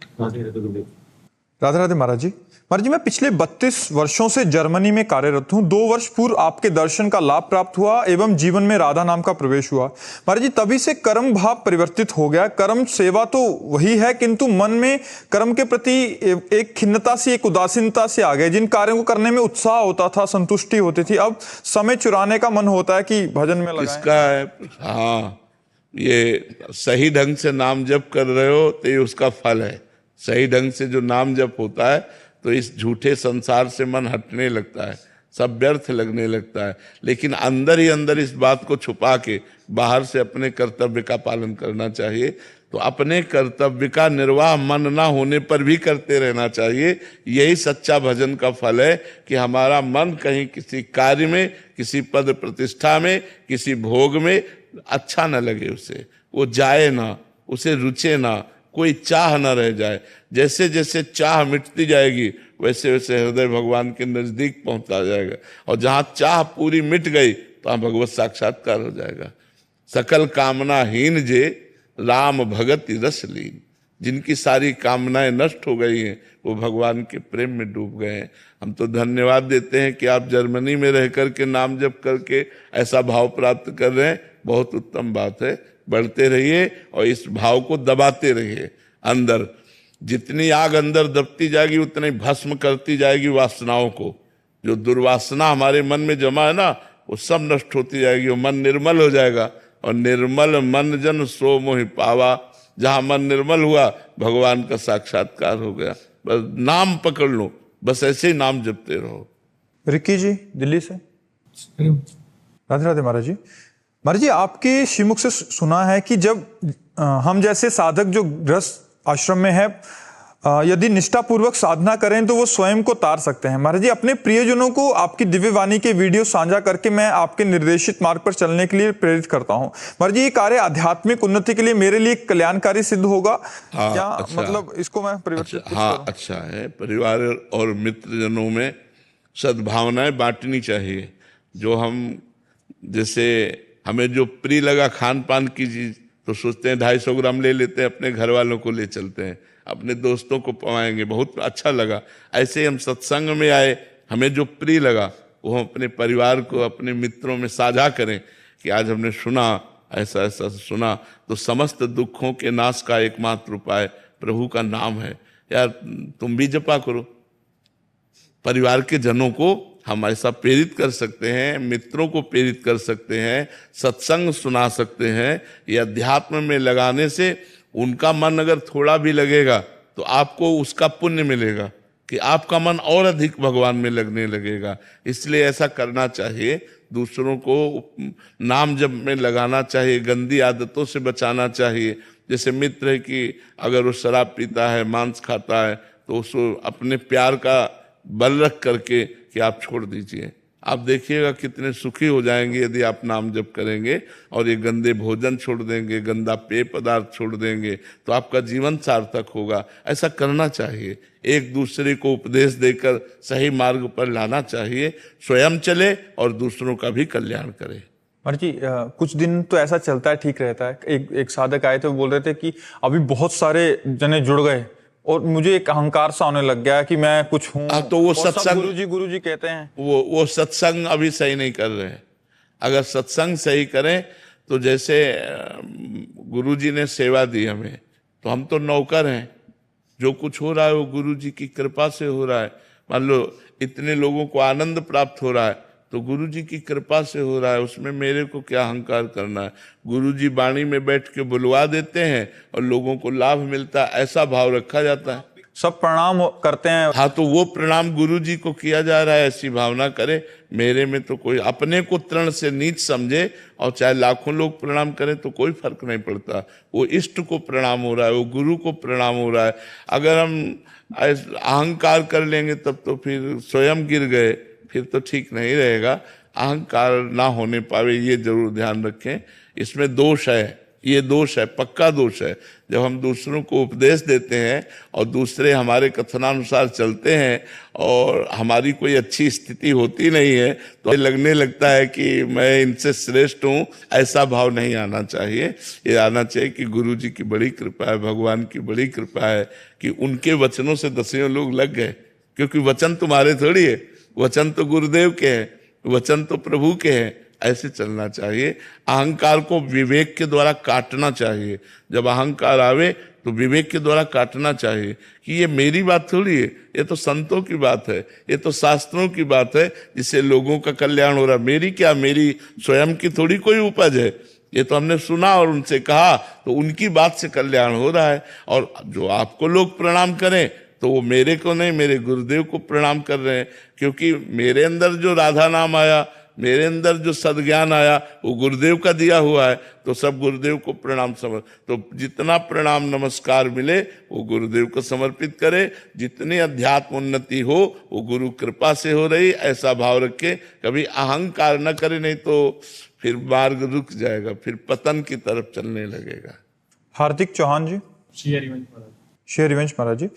राधे राधे महाराज जी। महाराज जी, मैं पिछले 32 वर्षों से जर्मनी में कार्यरत हूं। 2 वर्ष पूर्व आपके दर्शन का लाभ प्राप्त हुआ एवं जीवन में राधा नाम का प्रवेश हुआ। महाराज जी, तभी से कर्म भाव परिवर्तित हो गया। कर्म सेवा तो वही है, किंतु मन में कर्म के प्रति एक खिन्नता सी, एक उदासीनता से आ गए। जिन कार्यों को करने में उत्साह होता था, संतुष्टि होती थी, अब समय चुराने का मन होता है कि भजन में लगाएं। किसका है? हाँ, ये सही ढंग से नाम जप कर रहे हो तो ये उसका फल है। सही ढंग से जो नाम जप होता है तो इस झूठे संसार से मन हटने लगता है, सब व्यर्थ लगने लगता है। लेकिन अंदर ही अंदर इस बात को छुपा के बाहर से अपने कर्तव्य का पालन करना चाहिए। तो अपने कर्तव्य का निर्वाह मन ना होने पर भी करते रहना चाहिए। यही सच्चा भजन का फल है कि हमारा मन कहीं किसी कार्य में, किसी पद प्रतिष्ठा में, किसी भोग में अच्छा न लगे, उसे वो जाए ना, उसे रुचे ना, कोई चाह न रह जाए। जैसे जैसे चाह मिटती जाएगी वैसे वैसे हृदय भगवान के नजदीक पहुंचता जाएगा, और जहां चाह पूरी मिट गई तो वहां भगवत साक्षात्कार हो जाएगा। सकल कामनाहीन जे राम भगति रस लीन। जिनकी सारी कामनाएं नष्ट हो गई हैं वो भगवान के प्रेम में डूब गए हैं। हम तो धन्यवाद देते हैं कि आप जर्मनी में रह करके नाम जप करके ऐसा भाव प्राप्त कर रहे हैं। बहुत उत्तम बात है, बढ़ते रहिए और इस भाव को दबाते रहिए। अंदर जितनी आग अंदर दबती जाएगी उतनी भस्म करती जाएगी वासनाओं को। जो दुर्वासना हमारे मन में जमा है ना, वो सब नष्ट होती जाएगी, वो मन निर्मल हो जाएगा। और निर्मल मन जन सो मोहि पावा। जहां मन निर्मल हुआ भगवान का साक्षात्कार हो गया। बस नाम पकड़ लो, बस ऐसे ही नाम जपते रहो। रिक्की जी दिल्ली से, राधे राधे महाराज जी। महाराज जी, आपके श्रीमुख से सुना है कि जब हम जैसे साधक जो गृहस्थ आश्रम में है, यदि निष्ठापूर्वक साधना करें तो वो स्वयं को तार सकते हैं। महाराज जी, अपने प्रियजनों को आपकी दिव्य वाणी के वीडियो साझा करके मैं आपके निर्देशित मार्ग पर चलने के लिए प्रेरित करता हूं। महाराज जी, ये कार्य आध्यात्मिक उन्नति के लिए मेरे लिए कल्याणकारी सिद्ध होगा? हाँ, क्या अच्छा, मतलब इसको मैं परिवर्तित अच्छा, हाँ अच्छा है। परिवार और मित्रजनों में सद्भावनाएं बांटनी चाहिए। जो हम जैसे हमें जो प्रिय लगा खान पान की चीज तो सोचते हैं 250 ग्राम ले लेते हैं, अपने घर वालों को ले चलते हैं, अपने दोस्तों को पवाएंगे, बहुत अच्छा लगा। ऐसे ही हम सत्संग में आए, हमें जो प्रिय लगा वो हम अपने परिवार को, अपने मित्रों में साझा करें कि आज हमने सुना, ऐसा ऐसा सुना। तो समस्त दुखों के नाश का एकमात्र उपाय प्रभु का नाम है। यार तुम भी जपा करो। परिवार के जनों को हम ऐसा प्रेरित कर सकते हैं, मित्रों को प्रेरित कर सकते हैं, सत्संग सुना सकते हैं। ये अध्यात्म में लगाने से उनका मन अगर थोड़ा भी लगेगा तो आपको उसका पुण्य मिलेगा कि आपका मन और अधिक भगवान में लगने लगेगा। इसलिए ऐसा करना चाहिए। दूसरों को नाम जप में लगाना चाहिए, गंदी आदतों से बचाना चाहिए। जैसे मित्र है कि अगर वो शराब पीता है, मांस खाता है, तो उसको अपने प्यार का बल रख करके कि आप छोड़ दीजिए। आप देखिएगा कितने सुखी हो जाएंगे यदि आप नाम जप करेंगे और ये गंदे भोजन छोड़ देंगे, गंदा पेय पदार्थ छोड़ देंगे, तो आपका जीवन सार्थक होगा। ऐसा करना चाहिए। एक दूसरे को उपदेश देकर सही मार्ग पर लाना चाहिए। स्वयं चले और दूसरों का भी कल्याण करे। महाराज जी, कुछ दिन तो ऐसा चलता है, ठीक रहता है। एक साधक आए थे, वो बोल रहे थे कि अभी बहुत सारे जने जुड़ गए और मुझे एक अहंकार सा होने लग गया कि मैं कुछ हूँ। तो वो सत्संग, गुरुजी कहते हैं, वो सत्संग अभी सही नहीं कर रहे हैं। अगर सत्संग सही करें तो जैसे गुरुजी ने सेवा दी हमें, तो हम तो नौकर हैं। जो कुछ हो रहा है वो गुरुजी की कृपा से हो रहा है। मान लो इतने लोगों को आनंद प्राप्त हो रहा है तो गुरुजी की कृपा से हो रहा है। उसमें मेरे को क्या अहंकार करना है। गुरुजी वाणी में बैठ के बुलवा देते हैं और लोगों को लाभ मिलता है, ऐसा भाव रखा जाता है। सब प्रणाम करते हैं। हाँ, तो वो प्रणाम गुरुजी को किया जा रहा है, ऐसी भावना करे। मेरे में तो कोई अपने को तृण से नीच समझे और चाहे लाखों लोग प्रणाम करें तो कोई फर्क नहीं पड़ता। वो इष्ट को प्रणाम हो रहा है, वो गुरु को प्रणाम हो रहा है। अगर हम अहंकार कर लेंगे तब तो फिर स्वयं गिर गए, फिर तो ठीक नहीं रहेगा। अहंकार ना होने पावे, ये जरूर ध्यान रखें। इसमें दोष है, ये दोष है, पक्का दोष है। जब हम दूसरों को उपदेश देते हैं और दूसरे हमारे कथनानुसार चलते हैं और हमारी कोई अच्छी स्थिति होती नहीं है तो लगने लगता है कि मैं इनसे श्रेष्ठ हूँ। ऐसा भाव नहीं आना चाहिए। ये आना चाहिए कि गुरु जी की बड़ी कृपा है, भगवान की बड़ी कृपा है कि उनके वचनों से दसियों लोग लग गए। क्योंकि वचन तुम्हारे थोड़ी है, वचन तो गुरुदेव के हैं, वचन तो प्रभु के हैं। ऐसे चलना चाहिए। अहंकार को विवेक के द्वारा काटना चाहिए। जब अहंकार आवे तो विवेक के द्वारा काटना चाहिए कि ये मेरी बात थोड़ी है, ये तो संतों की बात है, ये तो शास्त्रों की बात है जिससे लोगों का कल्याण हो रहा है। मेरी क्या, मेरी स्वयं की थोड़ी कोई उपज है। ये तो हमने सुना और उनसे कहा तो उनकी बात से कल्याण हो रहा है। और जो आपको लोग प्रणाम करें तो वो मेरे को नहीं, मेरे गुरुदेव को प्रणाम कर रहे हैं। क्योंकि मेरे अंदर जो राधा नाम आया, मेरे अंदर जो सद्ज्ञान आया, वो गुरुदेव का दिया हुआ है। तो सब गुरुदेव को प्रणाम समझ, तो जितना प्रणाम नमस्कार मिले वो गुरुदेव को समर्पित करे। जितनी अध्यात्म उन्नति हो वो गुरु कृपा से हो रही, ऐसा भाव रखे। कभी अहंकार न करे, नहीं तो फिर मार्ग रुक जाएगा, फिर पतन की तरफ चलने लगेगा। हार्दिक चौहान जी, श्री हरिवंश महाराज। श्री हरिवंश महाराज जी।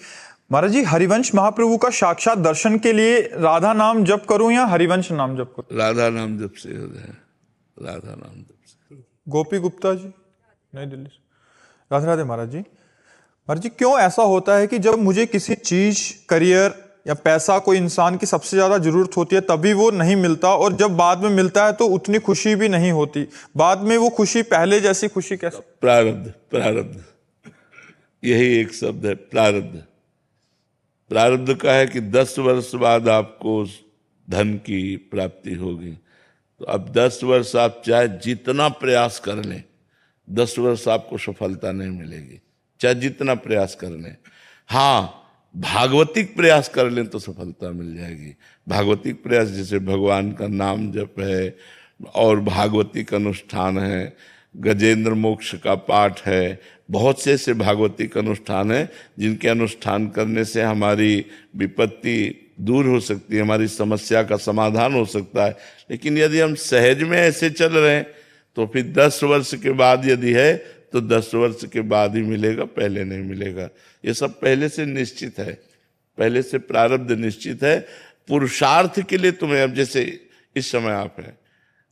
महाराज जी, हरिवंश महाप्रभु का साक्षात दर्शन के लिए राधा नाम जप करूं या हरिवंश नाम जप करूं? राधा नाम जप से हो जाए, राधा नाम जप से। गोपी गुप्ता जी, नई दिल्ली से। राधे राधे महाराज जी। महाराज जी, क्यों ऐसा होता है कि जब मुझे किसी चीज, करियर या पैसा, कोई इंसान की सबसे ज्यादा जरूरत होती है तभी वो नहीं मिलता, और जब बाद में मिलता है तो उतनी खुशी भी नहीं होती? बाद में वो खुशी पहले जैसी खुशी कैसे? प्रारब्ध, प्रारब्ध, यही एक शब्द है, प्रारब्ध। प्रारब्ध का है कि 10 वर्ष बाद आपको धन की प्राप्ति होगी। तो अब 10 वर्ष आप चाहे जितना प्रयास कर लें, 10 वर्ष आपको सफलता नहीं मिलेगी, चाहे जितना प्रयास कर लें। हाँ, भागवतिक प्रयास कर लें तो सफलता मिल जाएगी। भागवतिक प्रयास जैसे भगवान का नाम जप है और भागवतिक अनुष्ठान है, गजेंद्र मोक्ष का पाठ है, बहुत से ऐसे भागवतिक अनुष्ठान है जिनके अनुष्ठान करने से हमारी विपत्ति दूर हो सकती है, हमारी समस्या का समाधान हो सकता है। लेकिन यदि हम सहज में ऐसे चल रहे हैं तो फिर 10 वर्ष के बाद यदि है तो 10 वर्ष के बाद ही मिलेगा, पहले नहीं मिलेगा। ये सब पहले से निश्चित है, पहले से प्रारब्ध निश्चित है। पुरुषार्थ के लिए तुम्हें, अब जैसे इस समय आप हैं,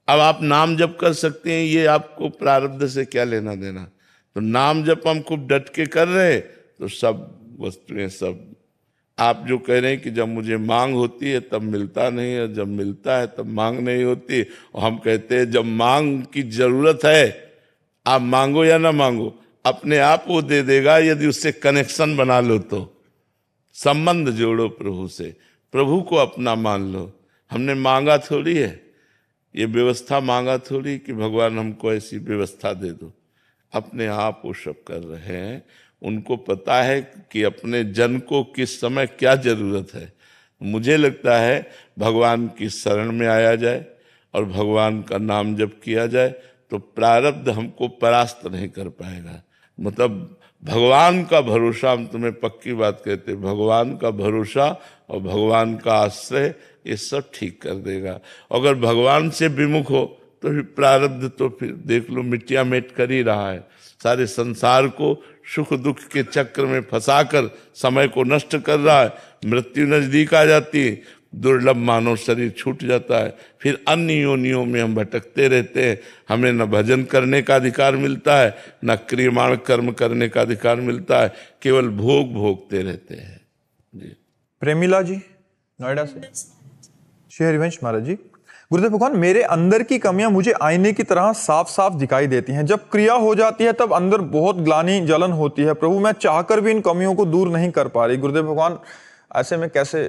अब आप नाम जप कर सकते हैं, ये आपको प्रारब्ध से क्या लेना देना। तो नाम जप हम खूब डट के कर रहे हैं तो सब वस्तुएं, सब आप जो कह रहे हैं कि जब मुझे मांग होती है तब मिलता नहीं है, जब मिलता है तब मांग नहीं होती। और हम कहते हैं जब मांग की जरूरत है आप मांगो या ना मांगो, अपने आप वो दे देगा यदि उससे कनेक्शन बना लो तो। संबंध जोड़ो प्रभु से, प्रभु को अपना मान लो। हमने मांगा थोड़ी है, ये व्यवस्था मांगा थोड़ी कि भगवान हमको ऐसी व्यवस्था दे दो। अपने आप वो सब कर रहे हैं, उनको पता है कि अपने जन को किस समय क्या जरूरत है। मुझे लगता है भगवान की शरण में आया जाए और भगवान का नाम जप किया जाए तो प्रारब्ध हमको परास्त नहीं कर पाएगा। मतलब भगवान का भरोसा, हम तुम्हें पक्की बात कहते, भगवान का भरोसा और भगवान का आश्रय ये सब ठीक कर देगा। अगर भगवान से विमुख हो तो फिर प्रारब्ध तो फिर देख लो मिट्टिया मेट कर ही रहा है। सारे संसार को सुख दुख के चक्र में फंसाकर समय को नष्ट कर रहा है। मृत्यु नजदीक आ जाती है, दुर्लभ मानव शरीर छूट जाता है, फिर अन्य योनियों में हम भटकते रहते हैं। हमें न भजन करने का अधिकार मिलता है, न क्रियमाण कर्म करने का अधिकार मिलता है, केवल भोग भोगते रहते हैं। जी प्रेमिला जी नोएडा से। श्री हरिवंश महाराज जी, गुरुदेव भगवान, मेरे अंदर की कमियां मुझे आईने की तरह साफ साफ दिखाई देती हैं। जब क्रिया हो जाती है तब अंदर बहुत ग्लानि जलन होती है। प्रभु, मैं चाहकर भी इन कमियों को दूर नहीं कर पा रही। गुरुदेव भगवान, ऐसे में कैसे?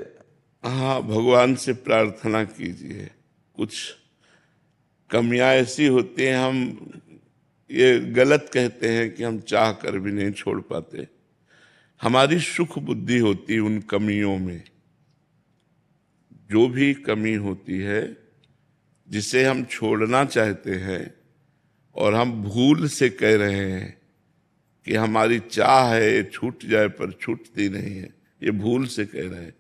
हाँ, भगवान से प्रार्थना कीजिए। कुछ कमियां ऐसी होती हैं, हम ये गलत कहते हैं कि हम चाह कर भी नहीं छोड़ पाते। हमारी सुख बुद्धि होती उन कमियों में। जो भी कमी होती है जिसे हम छोड़ना चाहते हैं और हम भूल से कह रहे हैं कि हमारी चाह है छूट जाए पर छूटती नहीं है, ये भूल से कह रहे हैं,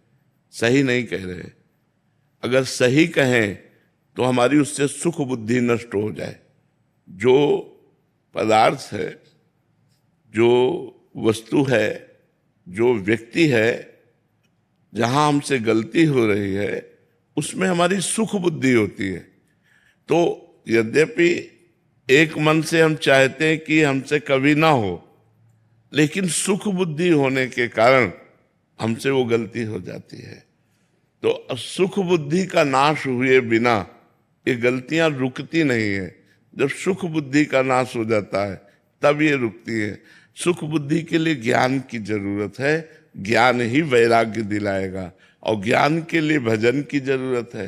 सही नहीं कह रहे। अगर सही कहें तो हमारी उससे सुख बुद्धि नष्ट हो जाए। जो पदार्थ है, जो वस्तु है, जो व्यक्ति है, जहां हमसे गलती हो रही है उसमें हमारी सुख बुद्धि होती है। तो यद्यपि एक मन से हम चाहते हैं कि हमसे कभी ना हो, लेकिन सुख बुद्धि होने के कारण हमसे वो गलती हो जाती है। तो सुख बुद्धि का नाश हुए बिना ये गलतियां रुकती नहीं है। जब सुख बुद्धि का नाश हो जाता है तब ये रुकती है। सुख बुद्धि के लिए ज्ञान की जरूरत है, ज्ञान ही वैराग्य दिलाएगा, और ज्ञान के लिए भजन की जरूरत है।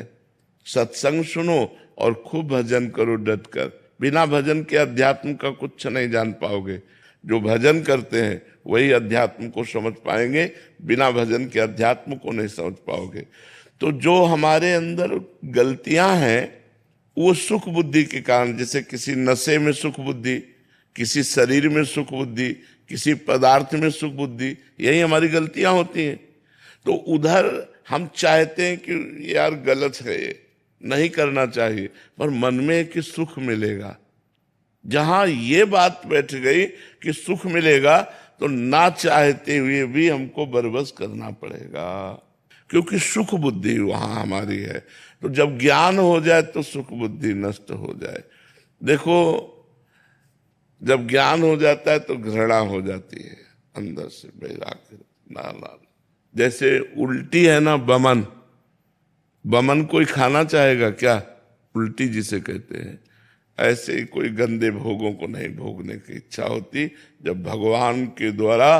सत्संग सुनो और खूब भजन करो डटकर। बिना भजन के अध्यात्म का कुछ नहीं जान पाओगे। जो भजन करते हैं वही अध्यात्म को समझ पाएंगे, बिना भजन के अध्यात्म को नहीं समझ पाओगे। तो जो हमारे अंदर गलतियां हैं वो सुख बुद्धि के कारण, जैसे किसी नशे में सुख बुद्धि, किसी शरीर में सुख बुद्धि, किसी पदार्थ में सुख बुद्धि, यही हमारी गलतियां होती हैं। तो उधर हम चाहते हैं कि यार गलत है, नहीं करना चाहिए, पर मन में कि सुख मिलेगा। जहां ये बात बैठ गई कि सुख मिलेगा तो ना चाहते हुए भी हमको बरबस करना पड़ेगा, क्योंकि सुख बुद्धि वहां हमारी है। तो जब ज्ञान हो जाए तो सुख बुद्धि नष्ट हो जाए। देखो, जब ज्ञान हो जाता है तो घृणा हो जाती है अंदर से, वैराग्य ना। जैसे उल्टी है ना, बमन, बमन कोई खाना चाहेगा क्या? उल्टी जिसे कहते हैं। ऐसे ही कोई गंदे भोगों को नहीं भोगने की इच्छा होती जब भगवान के द्वारा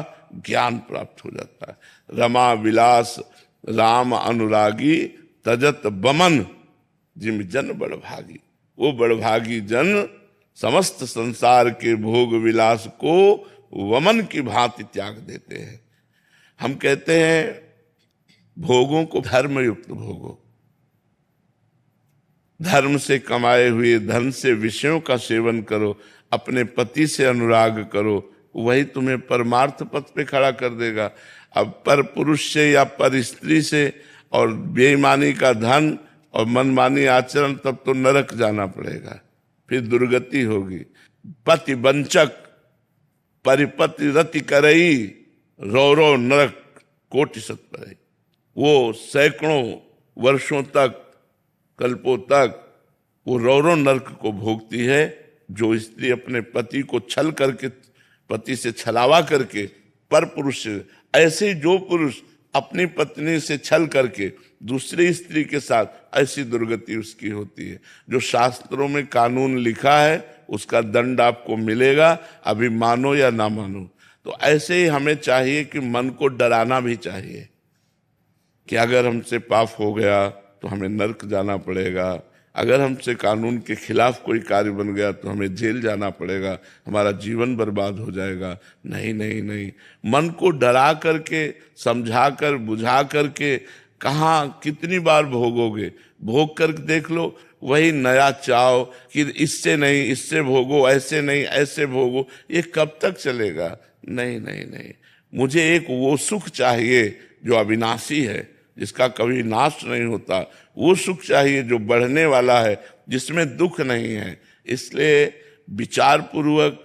ज्ञान प्राप्त हो जाता है। रमा विलास राम अनुरागी तजत बमन जिम जन बड़भागी। वो बड़भागी जन समस्त संसार के भोग विलास को वमन की भांति त्याग देते हैं। हम कहते हैं भोगों को धर्म युक्त भोगो, धर्म से कमाए हुए धन से विषयों का सेवन करो, अपने पति से अनुराग करो, वही तुम्हें परमार्थ पथ पे खड़ा कर देगा। अब पर पुरुष से या पर स्त्री से और बेईमानी का धन और मनमानी आचरण, तब तो नरक जाना पड़ेगा, फिर दुर्गति होगी। पति वंचक परिपति रति करई, रो रो नरक कोटि सत परई। वो सैकड़ों वर्षों तक, कल्पों तक वो रौरों नरक को भोगती है। जो स्त्री अपने पति को छल करके, पति से छलावा करके पर पुरुष, ऐसे जो पुरुष अपनी पत्नी से छल करके दूसरी स्त्री के साथ, ऐसी दुर्गति उसकी होती है। जो शास्त्रों में कानून लिखा है उसका दंड आपको मिलेगा, अभी मानो या ना मानो। तो ऐसे ही हमें चाहिए कि मन को डराना भी चाहिए कि अगर हमसे पाप हो गया तो हमें नरक जाना पड़ेगा, अगर हमसे कानून के खिलाफ कोई कार्य बन गया तो हमें जेल जाना पड़ेगा, हमारा जीवन बर्बाद हो जाएगा। नहीं नहीं नहीं, मन को डरा करके, समझा कर, बुझा करके कहाँ कितनी बार भोगोगे? भोग कर देख लो, वही नया चाव कि इससे नहीं इससे भोगो, ऐसे नहीं ऐसे भोगो, ये कब तक चलेगा? नहीं नहीं नहीं, मुझे एक वो सुख चाहिए जो अविनाशी है, जिसका कभी नाश नहीं होता। वो सुख चाहिए जो बढ़ने वाला है, जिसमें दुख नहीं है। इसलिए विचार पूर्वक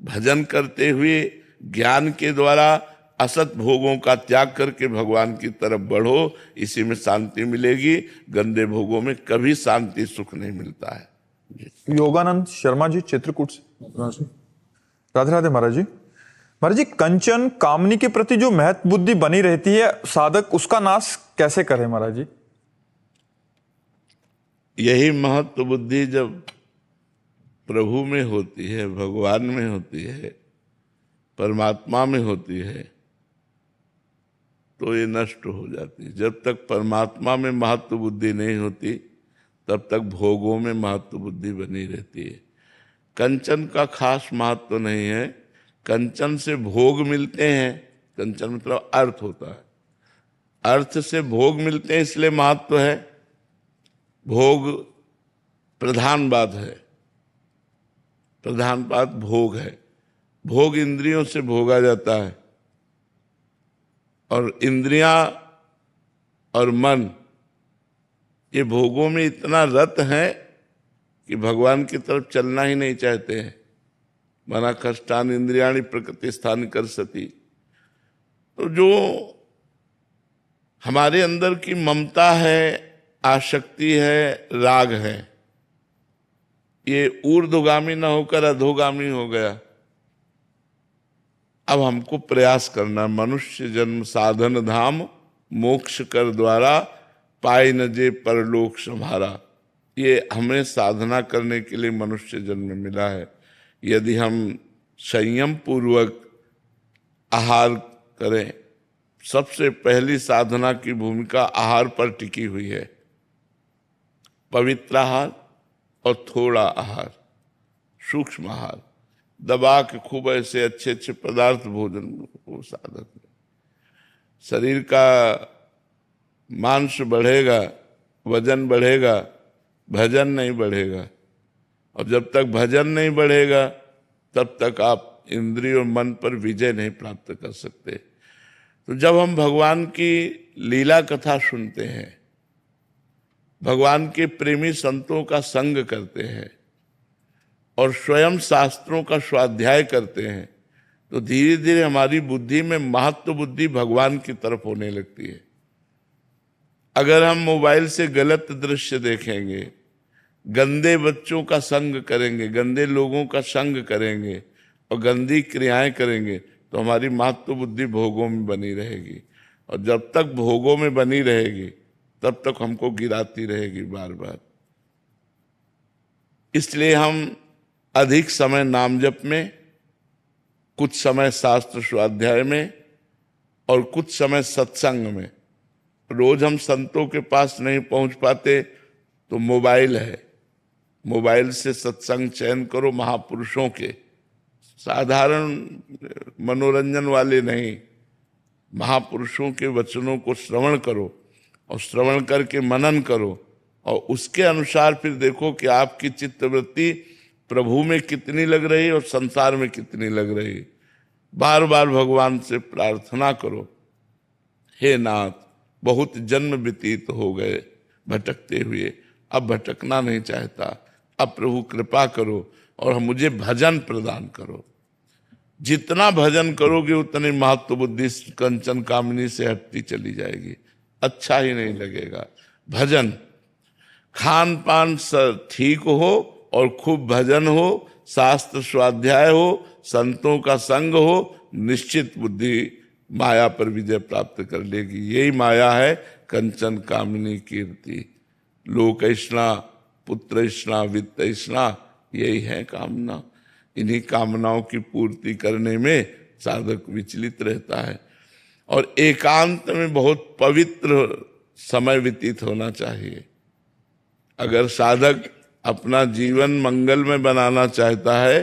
भजन करते हुए ज्ञान के द्वारा असत भोगों का त्याग करके भगवान की तरफ बढ़ो, इसी में शांति मिलेगी। गंदे भोगों में कभी शांति सुख नहीं मिलता है। योगानंद शर्मा जी चित्रकूट से। राधे राधे महाराज जी। महाराज जी, कंचन कामनी के प्रति जो महत्व बुद्धि बनी रहती है, साधक उसका नाश कैसे करे महाराज जी? यही महत्व बुद्धि जब प्रभु में होती है, भगवान में होती है, परमात्मा में होती है, तो ये नष्ट हो जाती है। जब तक परमात्मा में महत्व बुद्धि नहीं होती, तब तक भोगों में महत्व बुद्धि बनी रहती है। कंचन का खास महत्व नहीं है, कंचन से भोग मिलते हैं। कंचन मतलब अर्थ होता है, अर्थ से भोग मिलते हैं, इसलिए महत्व है। भोग प्रधान बात है, प्रधान बात भोग है। भोग इंद्रियों से भोगा जाता है, और इंद्रियां और मन ये भोगों में इतना रत है कि भगवान की तरफ चलना ही नहीं चाहते हैं। मना कष्टान इंद्रियाणि प्रकृति स्थान कर सती। तो जो हमारे अंदर की ममता है, आसक्ति है, राग है, ये ऊर्ध्वगामी न होकर अधोगामी हो गया। अब हमको प्रयास करना, मनुष्य जन्म साधन धाम, मोक्ष कर द्वारा पाए न जे परलोक संभारा। ये हमें साधना करने के लिए मनुष्य जन्म मिला है। यदि हम संयम पूर्वक आहार करें, सबसे पहली साधना की भूमिका आहार पर टिकी हुई है। पवित्र आहार और थोड़ा आहार, सूक्ष्म आहार, दबा के खूब ऐसे अच्छे अच्छे पदार्थ भोजन वो साधक है। शरीर का मांस बढ़ेगा, वजन बढ़ेगा, भजन नहीं बढ़ेगा। और जब तक भजन नहीं बढ़ेगा, तब तक आप इंद्रिय और मन पर विजय नहीं प्राप्त कर सकते। तो जब हम भगवान की लीला कथा सुनते हैं, भगवान के प्रेमी संतों का संग करते हैं और स्वयं शास्त्रों का स्वाध्याय करते हैं, तो धीरे धीरे हमारी बुद्धि में महत्व बुद्धि भगवान की तरफ होने लगती है। अगर हम मोबाइल से गलत दृश्य देखेंगे, गंदे बच्चों का संग करेंगे, गंदे लोगों का संग करेंगे और गंदी क्रियाएं करेंगे, तो हमारी महत्व बुद्धि भोगों में बनी रहेगी। और जब तक भोगों में बनी रहेगी, तब तक हमको गिराती रहेगी बार बार। इसलिए हम अधिक समय नाम जप में, कुछ समय शास्त्र स्वाध्याय में और कुछ समय सत्संग में। रोज हम संतों के पास नहीं पहुंच पाते तो मोबाइल है, मोबाइल से सत्संग चयन करो, महापुरुषों के, साधारण मनोरंजन वाले नहीं। महापुरुषों के वचनों को श्रवण करो और श्रवण करके मनन करो और उसके अनुसार फिर देखो कि आपकी चित्तवृत्ति प्रभु में कितनी लग रही है और संसार में कितनी लग रही है। बार बार भगवान से प्रार्थना करो, हे नाथ बहुत जन्म व्यतीत हो गए भटकते हुए, अब भटकना नहीं चाहता, अब प्रभु कृपा करो और मुझे भजन प्रदान करो। जितना भजन करोगे उतनी महत्व बुद्धि कंचन कामिनी से हटती चली जाएगी, अच्छा ही नहीं लगेगा। भजन, खान पान ठीक हो और खूब भजन हो, शास्त्र स्वाध्याय हो, संतों का संग हो, निश्चित बुद्धि माया पर विजय प्राप्त कर लेगी। यही माया है कंचन कामिनी कीर्ति। लोकैष्णा, पुत्रैष्णा, वित्तैष्णा, यही है कामना। इन्हीं कामनाओं की पूर्ति करने में साधक विचलित रहता है। और एकांत में बहुत पवित्र समय व्यतीत होना चाहिए। अगर साधक अपना जीवन मंगल में बनाना चाहता है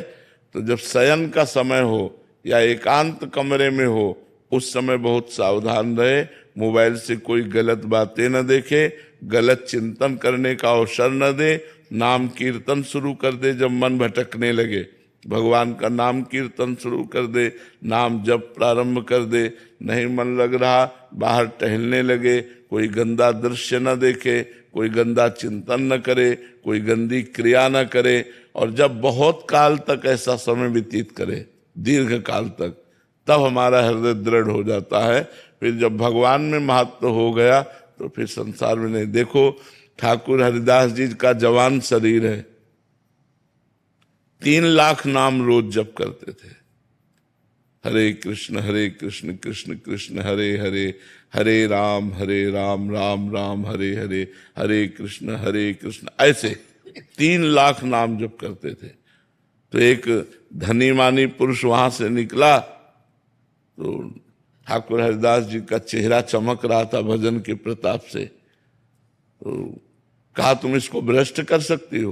तो जब शयन का समय हो या एकांत कमरे में हो, उस समय बहुत सावधान रहे, मोबाइल से कोई गलत बातें न देखे, गलत चिंतन करने का अवसर न दे, नाम कीर्तन शुरू कर दे। जब मन भटकने लगे भगवान का नाम कीर्तन शुरू कर दे, नाम जप प्रारंभ कर दे। नहीं मन लग रहा, बाहर टहलने लगे, कोई गंदा दृश्य न देखे, कोई गंदा चिंतन न करे, कोई गंदी क्रिया न करे। और जब बहुत काल तक ऐसा समय व्यतीत करे, दीर्घ काल तक, तब हमारा हृदय दृढ़ हो जाता है। फिर जब भगवान में महत्व हो गया तो फिर संसार में नहीं। देखो ठाकुर हरिदास जी का जवान शरीर है, 3 लाख नाम रोज जप करते थे। हरे कृष्ण कृष्ण कृष्ण हरे हरे, हरे राम राम राम हरे हरे, हरे कृष्ण ऐसे 3 लाख नाम जप करते थे। तो एक धनी मानी पुरुष वहां से निकला तो ठाकुर हरिदास जी का चेहरा चमक रहा था भजन के प्रताप से। तो कहा तुम इसको भ्रष्ट कर सकती हो।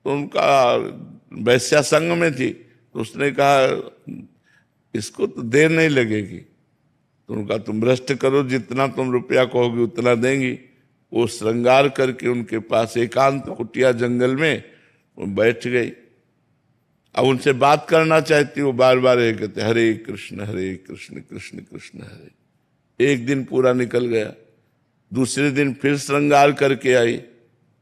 तो उनका वैश्या संघ में थी, तो उसने कहा इसको तो देर नहीं लगेगी। तो उनका तुम भ्रष्ट करो, जितना तुम रुपया कहोगे उतना देंगी। वो श्रृंगार करके उनके पास एकांत कुटिया जंगल में वो बैठ गई। अब उनसे बात करना चाहती, वो बार बार ये कहते हरे कृष्ण कृष्ण कृष्ण हरे। एक दिन पूरा निकल गया, दूसरे दिन फिर श्रृंगार करके आई,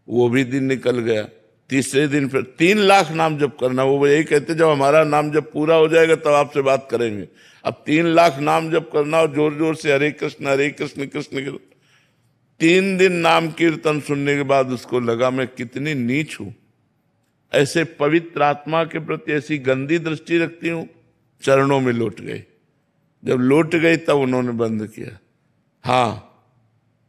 वो भी दिन निकल गया। तीसरे दिन फिर 3 लाख नाम जप करना। वो यही कहते जब हमारा नाम जब पूरा हो जाएगा तब आपसे बात करेंगे। अब 3 लाख नाम जप करना और जोर जोर से हरे कृष्ण कृष्ण कृष्ण। 3 दिन नाम कीर्तन सुनने के बाद उसको लगा मैं कितनी नीच हूं, ऐसे पवित्र आत्मा के प्रति ऐसी गंदी दृष्टि रखती हूं। चरणों में लौट गए। जब लौट गई तब उन्होंने बंद किया। हाँ,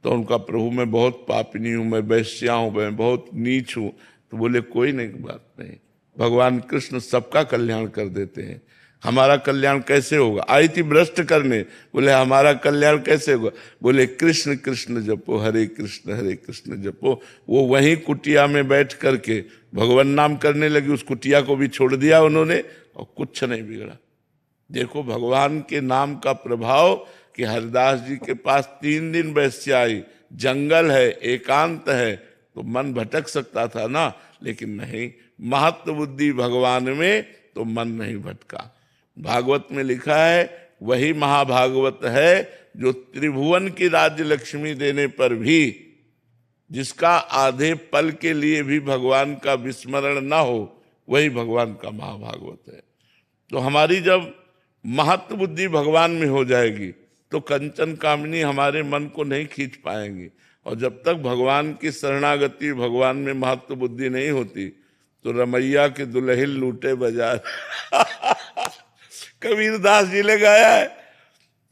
तो उनका प्रभु मैं बहुत पापिनी हूं, मैं वैश्या हूं, मैं बहुत नीच हूं। तो बोले कोई नहीं, बात नहीं, भगवान कृष्ण सबका कल्याण कर देते हैं। हमारा कल्याण कैसे होगा? आई थी भ्रष्ट करने, बोले हमारा कल्याण कैसे होगा? बोले कृष्ण कृष्ण जपो, हरे कृष्ण जपो। वो वहीं कुटिया में बैठ करके भगवान नाम करने लगी। उस कुटिया को भी छोड़ दिया उन्होंने और कुछ नहीं बिगड़ा। देखो भगवान के नाम का प्रभाव कि हरिदास जी के पास 3 दिन वैश्या आई, जंगल है, एकांत है, तो मन भटक सकता था ना, लेकिन नहीं, महत्व बुद्धि भगवान में तो मन नहीं भटका। भागवत में लिखा है वही महाभागवत है जो त्रिभुवन की राज्य लक्ष्मी देने पर भी, जिसका आधे पल के लिए भी भगवान का विस्मरण ना हो, वही भगवान का महाभागवत है। तो हमारी जब महत्व बुद्धि भगवान में हो जाएगी तो कंचन कामिनी हमारे मन को नहीं खींच पाएंगी। और जब तक भगवान की शरणागति, भगवान में महत्व बुद्धि नहीं होती तो रमैया के दुल्हिल लूटे बाजार। कबीरदास जी ने गाया है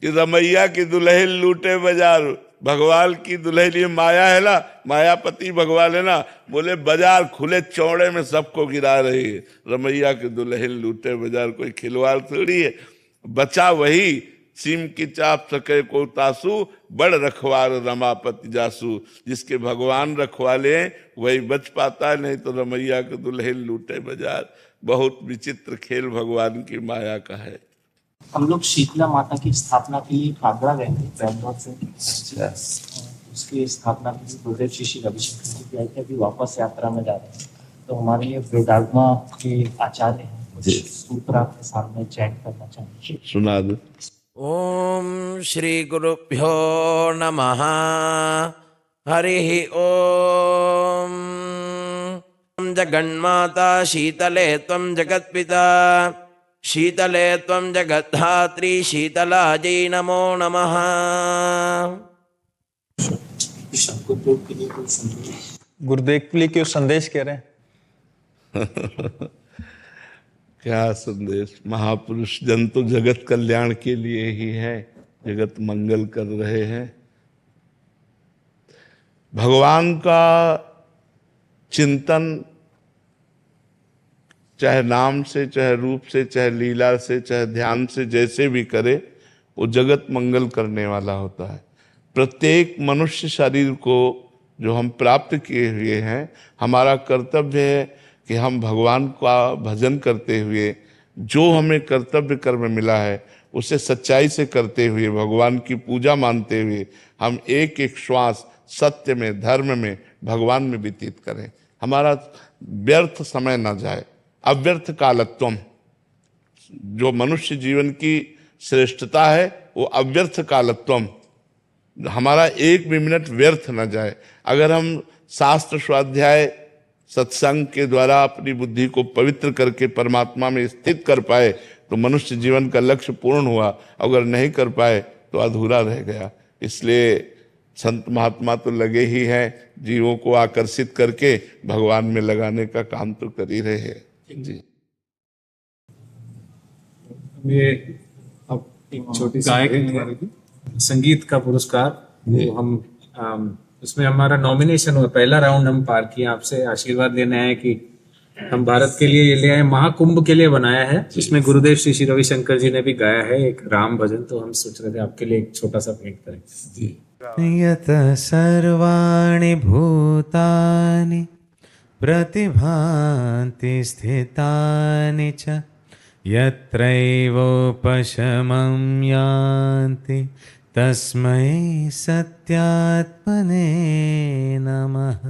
कि रमैया की दुल्हिल लूटे बाजार। भगवान की दुल्हन ये माया है ना, मायापति भगवान है ना, बोले बाजार खुले चौड़े में सबको गिरा रही है। रमैया की दुल्हन लूटे बाजार, कोई खिलवाड़ थोड़ी है। बचा वही सीम की चाप सके को तासु, बड़ रखवार रमापति जासु। जिसके भगवान रखवाले वही बच पाता है, नहीं तो रमैया के दुल्हन लूटे बाजार। बहुत विचित्र खेल भगवान की माया का है। हम लोग शीतला माता की स्थापना के लिए कागड़ा गए थे बैंगलोर से। उसकी स्थापना के लिए गुरुदेव श्री रविशंकर जी की आई थी। अभी वापस यात्रा में जा रहे हैं, तो हमारे ये वेदागमा के आचार्य हैं, कुछ सूत्र आपके सामने चैंट करना चाहेंगे। सुना दो। ओम श्री गुरुभ्यो नमः। हरिः ओम। जगन्माता शीतले त्वं जगत्पिता, शीतले त्वं जगद्धात्री, शीतलाजै नमो नमः। गुरुदेव के लिए कोई संदेश? गुरुदेव के लिए क्यों संदेश कह रहे हैं? क्या संदेश? महापुरुष जन तो जगत कल्याण के लिए ही है, जगत मंगल कर रहे हैं। भगवान का चिंतन चाहे नाम से, चाहे रूप से, चाहे लीला से, चाहे ध्यान से, जैसे भी करे, वो जगत मंगल करने वाला होता है। प्रत्येक मनुष्य शरीर को जो हम प्राप्त किए हुए हैं, हमारा कर्तव्य है कि हम भगवान का भजन करते हुए जो हमें कर्तव्य कर्म मिला है उसे सच्चाई से करते हुए, भगवान की पूजा मानते हुए हम एक एक श्वास सत्य में, धर्म में, भगवान में व्यतीत करें। हमारा व्यर्थ समय न जाए। अव्यर्थ कालत्वम, जो मनुष्य जीवन की श्रेष्ठता है वो अव्यर्थ कालत्वम, हमारा एक भी मिनट व्यर्थ न जाए। अगर हम शास्त्र स्वाध्याय सत्संग के द्वारा अपनी बुद्धि को पवित्र करके परमात्मा में स्थित कर पाए तो मनुष्य जीवन का लक्ष्य पूर्ण हुआ, अगर नहीं कर पाए तो अधूरा रह गया। इसलिए संत महात्मा तो लगे ही हैं जीवों को आकर्षित करके भगवान में लगाने का काम तो कर ही रहे हैं जी। ये अब एक छोटी सी संगीत का पुरस्कार, वो हम उसमें हमारा नॉमिनेशन हुआ, पहला राउंड हम पार किया। आपसे आशीर्वाद लेने आए कि हम भारत के लिए ये ले आए, महाकुंभ के लिए बनाया है। इसमें गुरुदेव श्री श्री रविशंकर जी ने भी गाया है एक राम भजन, तो हम सोच रहे थे आपके लिए एक छोटा सा भेंट करें। यत सर्वाणि भूतानि प्रतिभान्ति स्थितानि च, यत्रैवोपशमं यान्ति तस्मै सत्यात्मने नमः।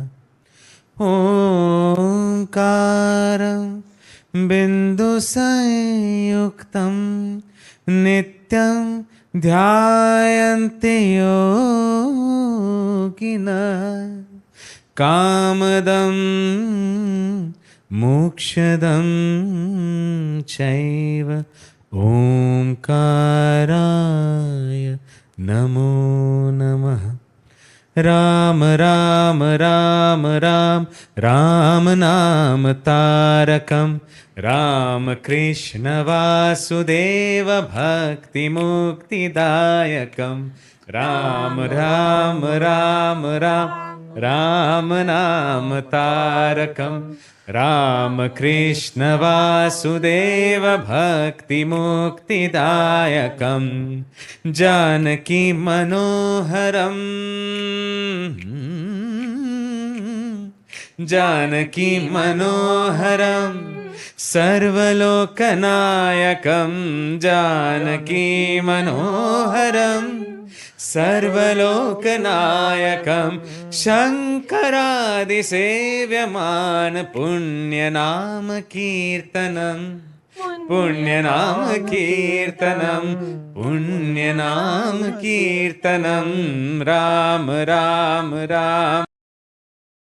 ओंकारं बिन्दुसंयुक्तं नित्यं ध्यायन्ति योगिनः, कामदं मोक्षदं चैव ओंकाराय नमो नमः। राम राम राम राम राम नाम तारकं, राम कृष्ण वासुदेव भक्ति मुक्तिदायकं। राम राम राम राम राम नाम तारकं, राम कृष्ण वासुदेव भक्ति मुक्तिदायकं। जानकी मनोहरं, जानकी मनोहरं सर्वलोकनायकं। जानकी मनोहरं सर्वलोकनायकं, शङ्करादिसेव्यमान पुण्यनाम कीर्तनं, पुण्यनाम कीर्तनं, पुण्यनाम कीर्तनं। राम राम राम